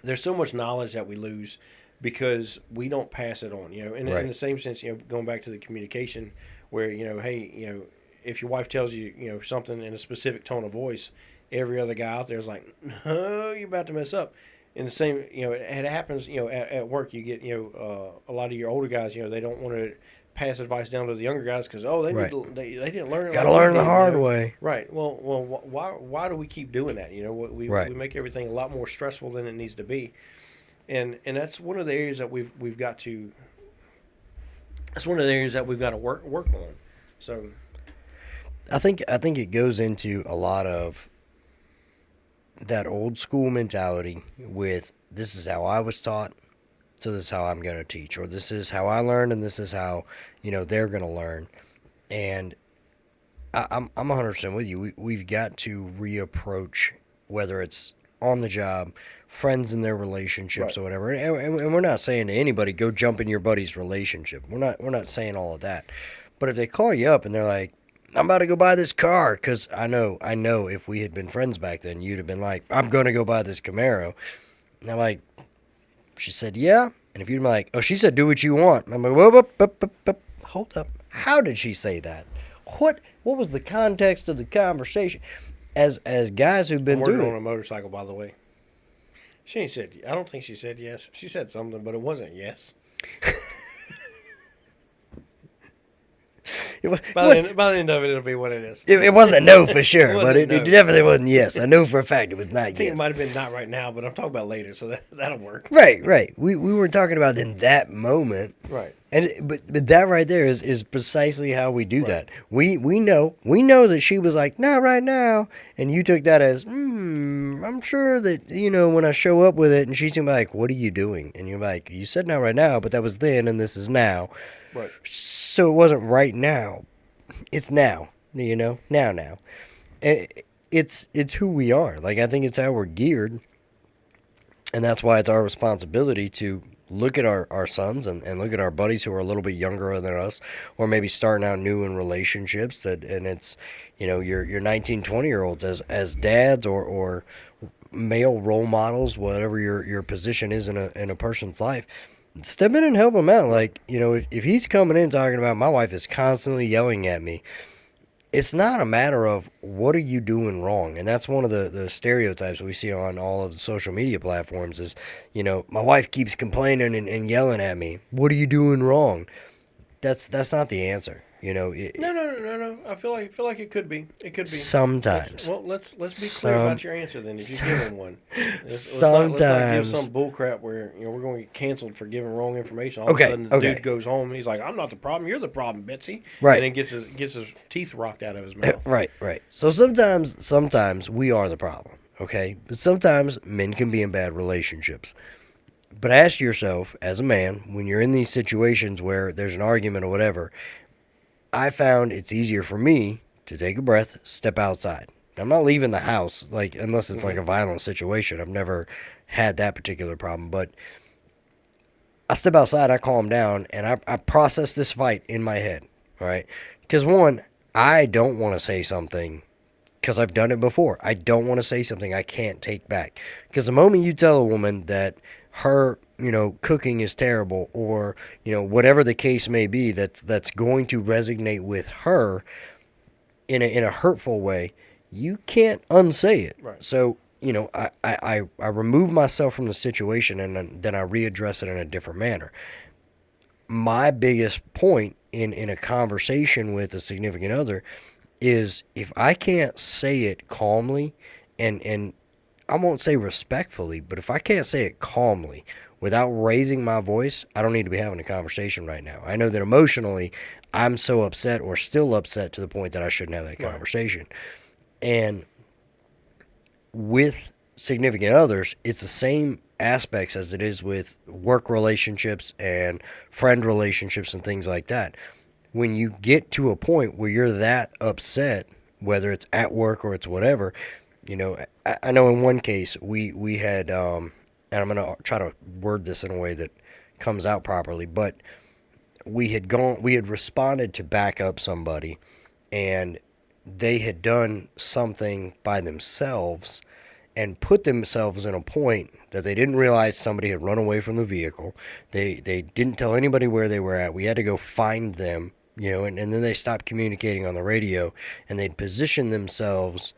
There's so much knowledge that we lose because we don't pass it on, In the same sense, going back to the communication where, hey, if your wife tells you, something in a specific tone of voice, every other guy out there is like, no, you're about to mess up. In the same, it happens, at work, you get, a lot of your older guys, they don't want to pass advice down to the younger guys because, they didn't learn it. Got to learn the hard way. Right. Well, why do we keep doing that? We make everything a lot more stressful than it needs to be, and that's one of the areas that we've got to. That's one of the areas that we've got to work on. So, I think it goes into a lot of that old school mentality with, this is how I was taught, so this is how I'm going to teach, or this is how I learned, and this is how, they're going to learn. And I'm 100% with you. We've got to reapproach, whether it's on the job, friends in their relationships, or whatever. And we're not saying to anybody, go jump in your buddy's relationship. We're not saying all of that. But if they call you up and they're like, I'm about to go buy this car, because I know if we had been friends back then, you'd have been like, I'm going to go buy this Camaro. And I'm like, she said, yeah. And if you'd be like, oh, she said, do what you want. And I'm like, whoop, hold up. How did she say that? What was the context of the conversation? As guys who've been through it. Working on a motorcycle, by the way. She ain't said, I don't think she said yes. She said something, but it wasn't yes. By the end of it, it'll be what it is. It wasn't no for sure, but it definitely wasn't yes. I know for a fact it was not yes. I think it might have been not right now, but I'm talking about later, so that'll work. Right. We were talking about in that moment. Right. But that right there is precisely how we do that. We know that she was like, not right now, and you took that as, I'm sure that, when I show up with it, and she's gonna be like, what are you doing? And you're like, you said not right now, but that was then, and this is now. Right. So it wasn't right now. It's now, now. And it's who we are. Like, I think it's how we're geared. And that's why it's our responsibility to look at our sons and look at our buddies who are a little bit younger than us, or maybe starting out new in relationships, and it's, your 19, 20-year-olds as dads or male role models, whatever your position is in a person's life. Step in and help him out. Like, if he's coming in talking about my wife is constantly yelling at me, it's not a matter of what are you doing wrong. And that's one of the stereotypes we see on all of the social media platforms is, my wife keeps complaining and yelling at me. What are you doing wrong? That's not the answer. No. I feel like it could be. It could be. Sometimes. Let's be clear about your answer then. If you're giving one, let's not give some bull crap where we're going to get canceled for giving wrong information. All of a sudden, the dude goes home. He's like, "I'm not the problem. You're the problem, Betsy." Right. And then gets his teeth rocked out of his mouth. Right. So sometimes we are the problem. Okay, but sometimes men can be in bad relationships. But ask yourself, as a man, when you're in these situations where there's an argument or whatever, I found it's easier for me to take a breath, step outside. I'm not leaving the house, unless it's like a violent situation. I've never had that particular problem, but I step outside, I calm down, and I process this fight in my head, all right? Because one, I don't want to say something because I've done it before. I don't want to say something I can't take back. Because the moment you tell a woman that her, cooking is terrible, or, whatever the case may be, that's going to resonate with her in a hurtful way, you can't unsay it. Right. So, I remove myself from the situation, and then I readdress it in a different manner. My biggest point in a conversation with a significant other is if I can't say it calmly and I won't say respectfully, but if I can't say it calmly without raising my voice, I don't need to be having a conversation right now. I know that emotionally I'm so upset or still upset to the point that I shouldn't have that conversation. And with significant others, it's the same aspects as it is with work relationships and friend relationships and things like that. When you get to a point where you're that upset, whether it's at work or it's whatever, I know in one case we had, and I'm going to try to word this in a way that comes out properly, but we had responded to back up somebody, and they had done something by themselves and put themselves in a point that they didn't realize somebody had run away from the vehicle. They didn't tell anybody where they were at. We had to go find them, and then they stopped communicating on the radio, and they'd positioned themselves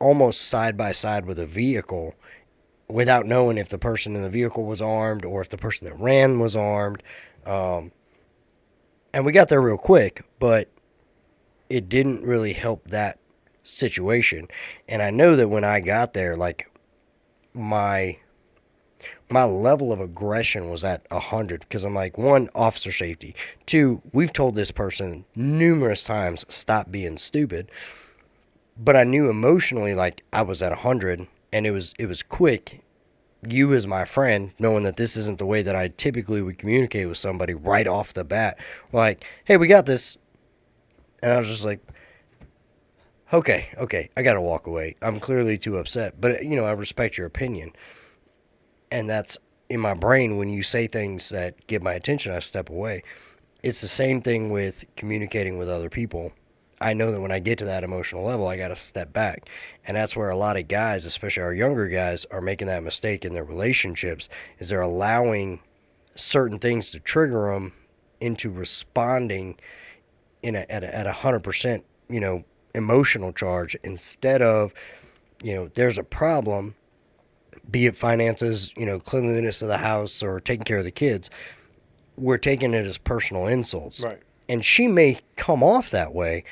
almost side by side with a vehicle without knowing if the person in the vehicle was armed or if the person that ran was armed. And we got there real quick, but it didn't really help that situation. And I know that when I got there, my level of aggression was at 100 because I'm like, one, officer safety. Two, we've told this person numerous times, stop being stupid. But I knew emotionally, I was at 100, and it was quick. You as my friend, knowing that this isn't the way that I typically would communicate with somebody right off the bat. Like, hey, we got this. And I was just like, okay, I got to walk away. I'm clearly too upset. But, I respect your opinion. And that's in my brain when you say things that get my attention, I step away. It's the same thing with communicating with other people. I know that when I get to that emotional level, I got to step back. And that's where a lot of guys, especially our younger guys, are making that mistake in their relationships, is they're allowing certain things to trigger them into responding at 100%, emotional charge, instead of, there's a problem, be it finances, cleanliness of the house or taking care of the kids. We're taking it as personal insults. Right. And she may come off that way,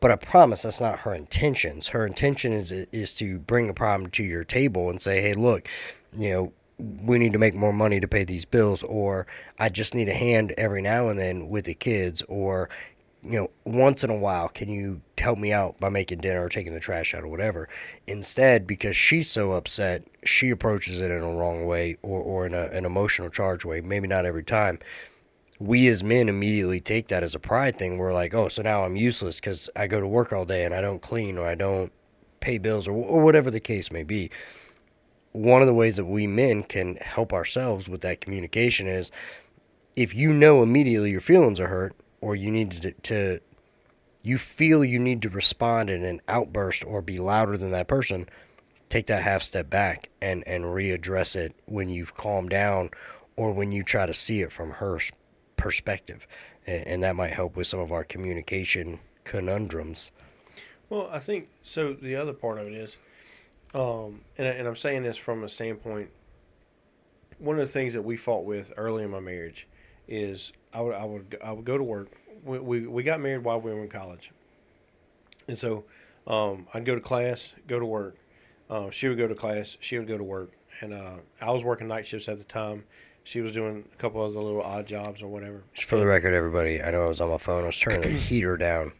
but I promise that's not her intentions. Her intention is to bring a problem to your table and say, hey, look, we need to make more money to pay these bills, or I just need a hand every now and then with the kids, or, once in a while, can you help me out by making dinner or taking the trash out or whatever? Instead, because she's so upset, she approaches it in a wrong way or in an emotional charge way, maybe not every time. We as men immediately take that as a pride thing. We're like, oh, so now I'm useless because I go to work all day and I don't clean or I don't pay bills or whatever the case may be. one of the ways that we men can help ourselves with that communication is if you know immediately your feelings are hurt or you need to you feel you need to respond in an outburst or be louder than that person, take that half step back and readdress it when you've calmed down or when you try to see it from her perspective. And that might help with some of our communication conundrums. Well, I think so. The other part of it is, and I'm saying this from a standpoint. One of the things that we fought with early in my marriage is I would go to work. We got married while we were in college, and so I'd go to class, go to work. She would go to class, she would go to work, and I was working night shifts at the time. She was doing a couple other little odd jobs or whatever. Just for the record, everybody, I know I was on my phone. I was turning the heater down.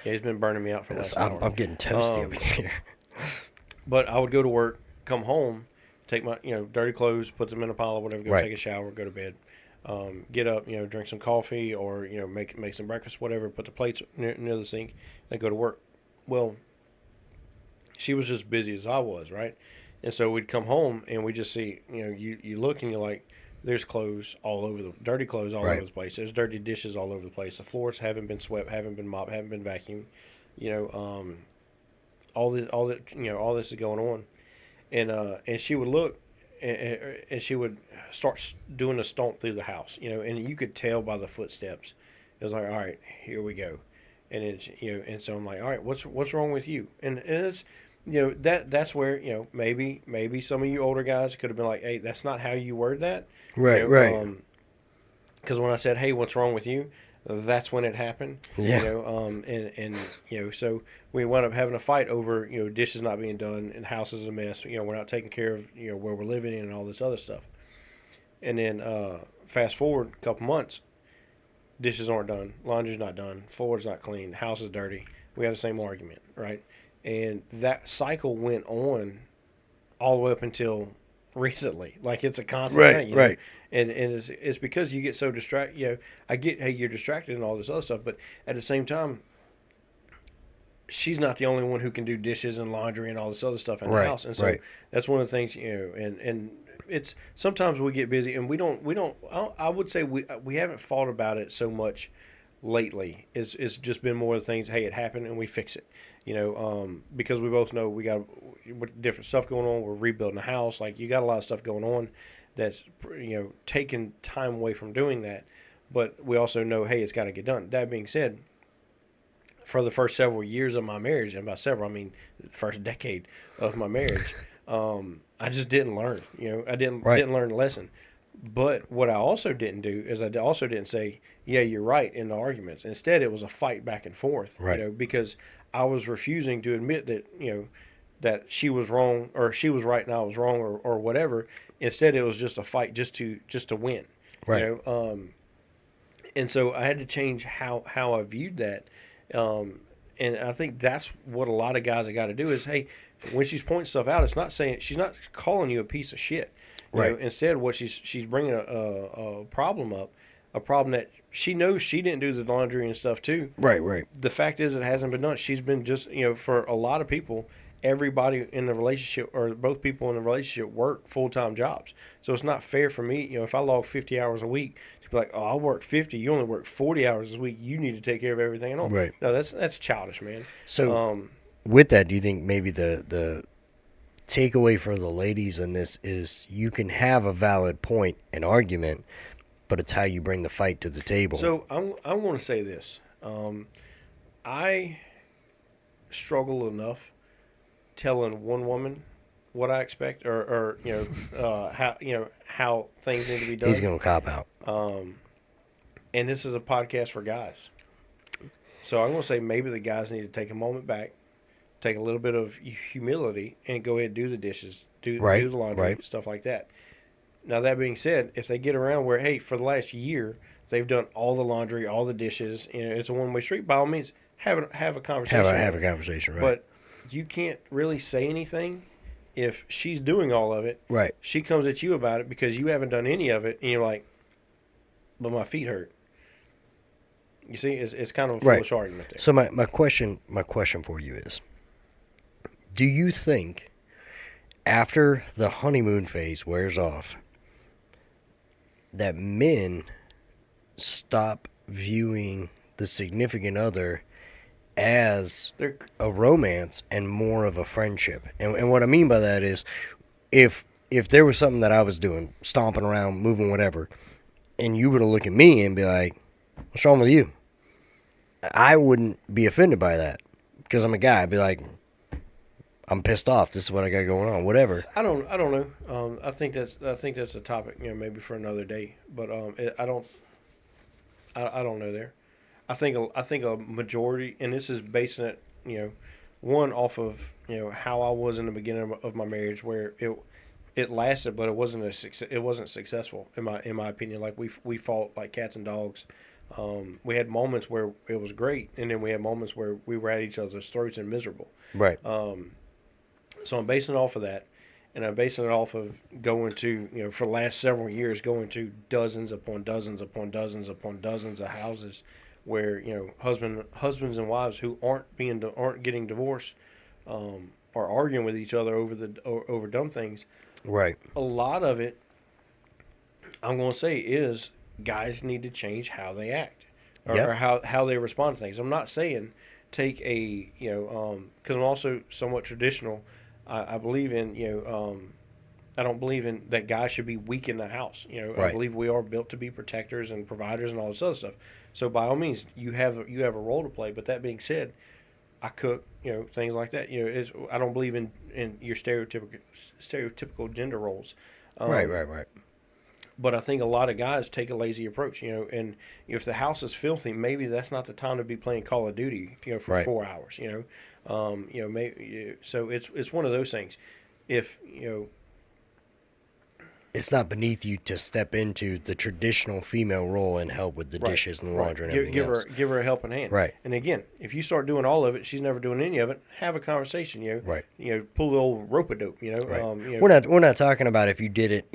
Yeah, he's been burning me out for the last hour. I'm getting toasty up here. But I would go to work, come home, take my dirty clothes, put them in a pile or whatever, go take a shower, go to bed, get up, drink some coffee or make some breakfast, whatever. Put the plates near the sink, then go to work. Well, she was just busy as I was, right? And so we'd come home and we just see, you look and you're like, there's clothes all over dirty clothes all over the place. There's dirty dishes all over the place. The floors haven't been swept, haven't been mopped, haven't been vacuumed. All this is going on, and she would look, and she would start doing a stomp through the house, and you could tell by the footsteps. It was like, all right, here we go, and it's and so I'm like, all right, what's wrong with you? And it's that's where maybe some of you older guys could have been like, hey, that's not how you word that, right. Because when I said, hey, what's wrong with you, that's when it happened. So we wound up having a fight over dishes not being done and house is a mess. We're not taking care of where we're living in and all this other stuff. And then fast forward a couple months, dishes aren't done, laundry's not done, floor's not clean, house is dirty. We have the same argument, right? And that cycle went on all the way up until recently. Like it's a constant thing, right. And it's because you get so distracted. I get, hey, you're distracted and all this other stuff, but at the same time, she's not the only one who can do dishes and laundry and all this other stuff in the house. And so that's one of the things, and it's sometimes we get busy and we don't. I would say we haven't fought about it so much lately. It's just been more of the things, hey, it happened and we fix it. Because we both know we got different stuff going on. We're rebuilding a house. Like you got a lot of stuff going on that's taking time away from doing that. But we also know, hey, it's got to get done. That being said, for the first several years of my marriage, and by several I mean the first decade of my marriage, I just didn't learn. I didn't learn the lesson. But what I also didn't do is I also didn't say, yeah, you're right in the arguments. Instead, it was a fight back and forth, because I was refusing to admit that, that she was wrong or she was right and I was wrong or whatever. Instead, it was just a fight just to win, and so I had to change how I viewed that. And I think that's what a lot of guys have got to do is, hey, when she's pointing stuff out, it's not saying, she's not calling you a piece of shit. Instead, what she's bringing a problem up, a problem that she knows she didn't do the laundry and stuff too. Right. The fact is, it hasn't been done. She's been just, for a lot of people, everybody in the relationship or both people in the relationship work full-time jobs. So it's not fair for me, if I log 50 hours a week, to be like, oh, I'll work 50. You only work 40 hours a week. You need to take care of everything and all. Right. No, that's childish, man. So with that, do you think maybe the takeaway for the ladies in this is you can have a valid point and argument, but it's how you bring the fight to the table? So I'm going to say this. I struggle enough telling one woman what I expect or how things need to be done. He's going to cop out. And this is a podcast for guys. So I'm going to say maybe the guys need to take a moment back, take a little bit of humility, and go ahead and do the dishes, do the laundry, stuff like that. Now, that being said, if they get around where, hey, for the last year, they've done all the laundry, all the dishes, it's a one-way street, by all means, have a conversation. Have a conversation, right. But you can't really say anything if she's doing all of it. Right. She comes at you about it because you haven't done any of it, and you're like, but my feet hurt. You see, it's kind of a foolish argument there. So my question for you is, do you think after the honeymoon phase wears off, that men stop viewing the significant other as They're a romance and more of a friendship. And what I mean by that is, if there was something that I was doing, stomping around, moving, whatever, and you were to look at me and be like, "What's wrong with you?" I wouldn't be offended by that because I'm a guy. I'd be like, "I'm pissed off. This is what I got going on. Whatever." I don't know. I think that's a topic, maybe for another day. But I don't know there. I think a majority, and this is basing it, one off of how I was in the beginning of my marriage, where it lasted, but it wasn't successful in my opinion. Like we fought like cats and dogs. We had moments where it was great, and then we had moments where we were at each other's throats and miserable. Right. So I'm basing it off of that, and I'm basing it off of going to for the last several years going to dozens upon dozens upon dozens upon dozens of houses where husbands and wives who aren't getting divorced, are arguing with each other over dumb things. Right. A lot of it, I'm going to say, is guys need to change how they act or how they respond to things. I'm not saying take a because I'm also somewhat traditional. I believe in I don't believe in that guys should be weak in the house. I believe we are built to be protectors and providers and all this other stuff. So by all means, you have a role to play. But that being said, I cook, things like that. I don't believe in your stereotypical gender roles. Right. But I think a lot of guys take a lazy approach, and if the house is filthy, maybe that's not the time to be playing Call of Duty, for 4 hours, maybe, so it's one of those things. If it's not beneath you to step into the traditional female role and help with the dishes and the laundry and everything else. Give her a helping hand. Right. And again, if you start doing all of it, she's never doing any of it. Have a conversation. Right. Pull the old rope-a-dope. Right. We're not talking about if you did it,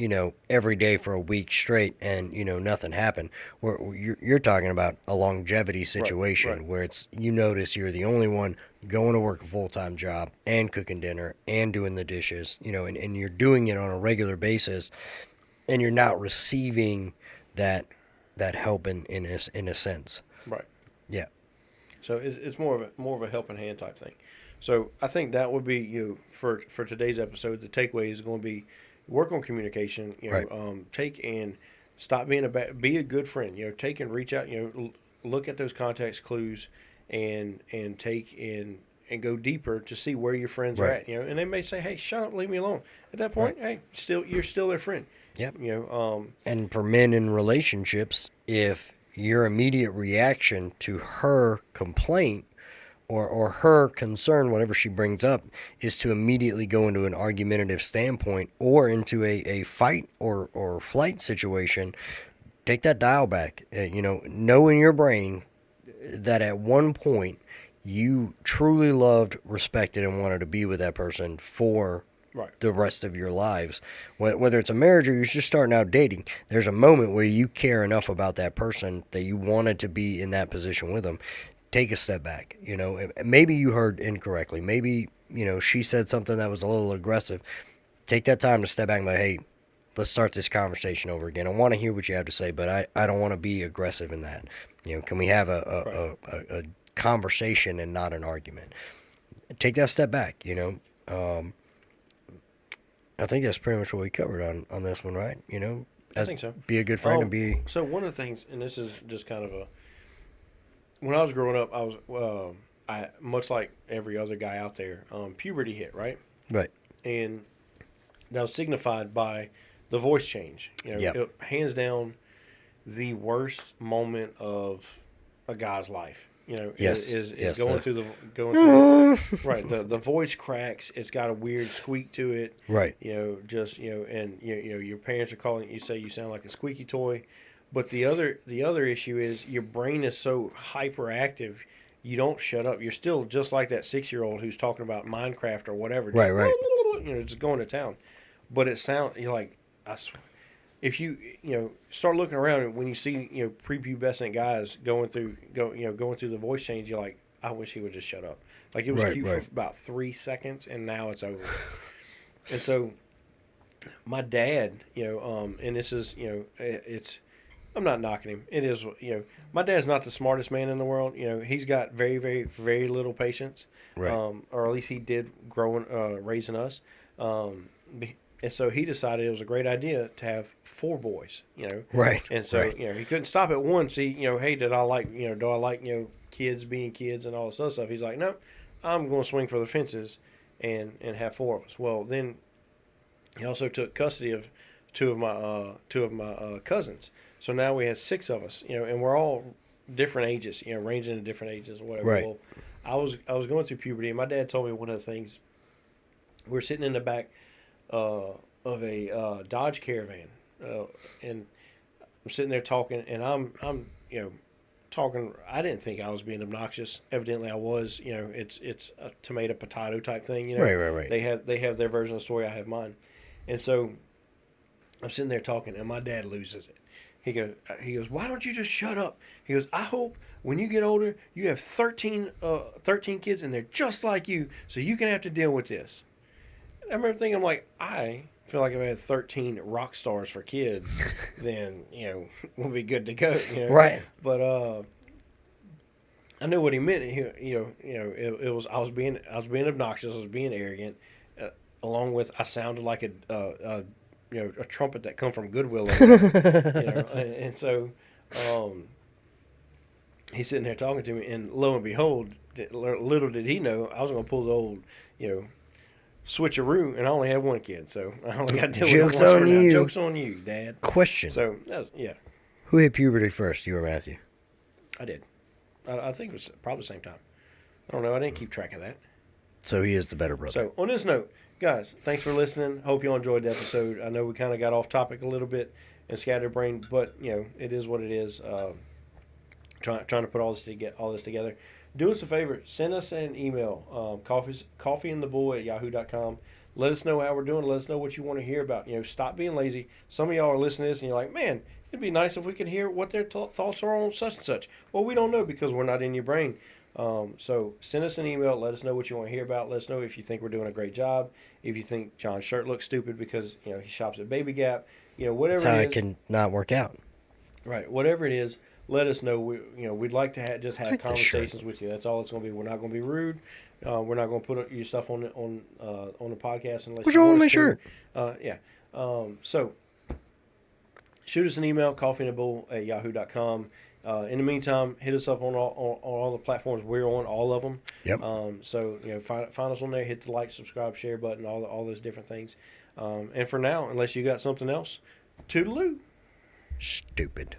every day for a week straight and nothing happened. You're talking about a longevity situation where it's you notice you're the only one going to work a full-time job and cooking dinner and doing the dishes, and you're doing it on a regular basis, and you're not receiving that help in a sense. Right. Yeah. So it's more of a helping hand type thing. So I think that would be for today's episode. The takeaway is going to be work on communication. Take and stop being be a good friend. Take and reach out. Look at those context clues. And take and go deeper to see where your friends are at, and they may say, "Hey, shut up, leave me alone." At that point, hey, you're still their friend. Yep. And for men in relationships, if your immediate reaction to her complaint or her concern, whatever she brings up, is to immediately go into an argumentative standpoint or into a fight or flight situation, take that dial back. Know in your brain that at one point you truly loved, respected, and wanted to be with that person for the rest of your lives. Whether it's a marriage or you're just starting out dating, there's a moment where you care enough about that person that you wanted to be in that position with them. Take a step back. Maybe you heard incorrectly. Maybe, she said something that was a little aggressive. Take that time to step back and be like, hey, let's start this conversation over again. I want to hear what you have to say, but I don't want to be aggressive in that. Can we have a conversation and not an argument? Take that step back, I think that's pretty much what we covered on this one, right? I think so. Be a good friend and be... So one of the things, and this is just kind of when I was growing up, I was, much like every other guy out there, puberty hit, right? Right. And that was signified by the voice change. Hands down, the worst moment of a guy's life. Is going through the voice cracks. It's got a weird squeak to it. Right. And your parents are calling you, say you sound like a squeaky toy. But the other issue is your brain is so hyperactive, you don't shut up. You're still just like that 6-year-old who's talking about Minecraft or whatever. Right. Just going to town. But it sounds like if you start looking around and when you see prepubescent guys going through the voice change, you're like, I wish he would just shut up. Like it was cute for about 3 seconds and now it's over. And so my dad, and this is, it's, I'm not knocking him. It is, my dad's not the smartest man in the world. He's got very, very, very little patience. Right. Or at least he did growing, raising us. And so he decided it was a great idea to have 4 boys, Right. And so, right. he couldn't stop at one. See, hey, do I like kids being kids and all this other stuff? He's like, no, I'm going to swing for the fences and have 4 of us. Well, then he also took custody of two of my cousins. So now we had 6 of us, and we're all different ages, ranging in different ages or whatever. Right. Well, I was going through puberty, and my dad told me one of the things. We were sitting in the back of a Dodge Caravan, and I'm sitting there talking, and I'm talking. I didn't think I was being obnoxious. Evidently, I was. It's a tomato potato type thing. Right. They have their version of the story. I have mine, and so I'm sitting there talking, and my dad loses it. He goes, why don't you just shut up? He goes, I hope when you get older, you have 13 kids, and they're just like you, so you can have to deal with this. And I remember thinking, I'm like, I feel like if I had 13 rock stars for kids, then, we'll be good to go. Right. But I knew what he meant. It was I was being obnoxious. I was being arrogant, along with I sounded like a trumpet that come from Goodwill. And so he's sitting there talking to me, and lo and behold, little did he know I was going to pull the old, switcheroo, and I only had 1 kid, so I only got to deal with it Joke's once on for now. you. Joke's on you, Dad. Question. So yeah, Who hit puberty first, you or Matthew? I did. I think it was probably the same time. I don't know. I didn't keep track of that. So he is the better brother. So on this note, guys, thanks for listening. Hope you all enjoyed the episode. I know we kind of got off topic a little bit and scatterbrained, but it is what it is. Trying to put all this together. Do us a favor. Send us an email. Coffee&theBull at yahoo.com. Let us know how we're doing. Let us know what you want to hear about. Stop being lazy. Some of y'all are listening to this and you're like, man, it'd be nice if we could hear what their thoughts are on such and such. Well, we don't know because we're not in your brain. So send us an email. Let us know what you want to hear about. Let us know if you think we're doing a great job. If you think John's shirt looks stupid because he shops at Baby Gap. Whatever. That's how it it can not work out. Right. Whatever it is, let us know. We'd like to have conversations with you. That's all it's going to be. We're not going to be rude. We're not going to put your stuff on the podcast unless What's you wrong want with my us to. shirt? Yeah. So shoot us an email, coffeeandthebull at yahoo.com. In the meantime, hit us up on all the platforms we're on, all of them. Yep. So find us on there. Hit the like, subscribe, share button, all those different things. And for now, unless you got something else, toodaloo. Stupid.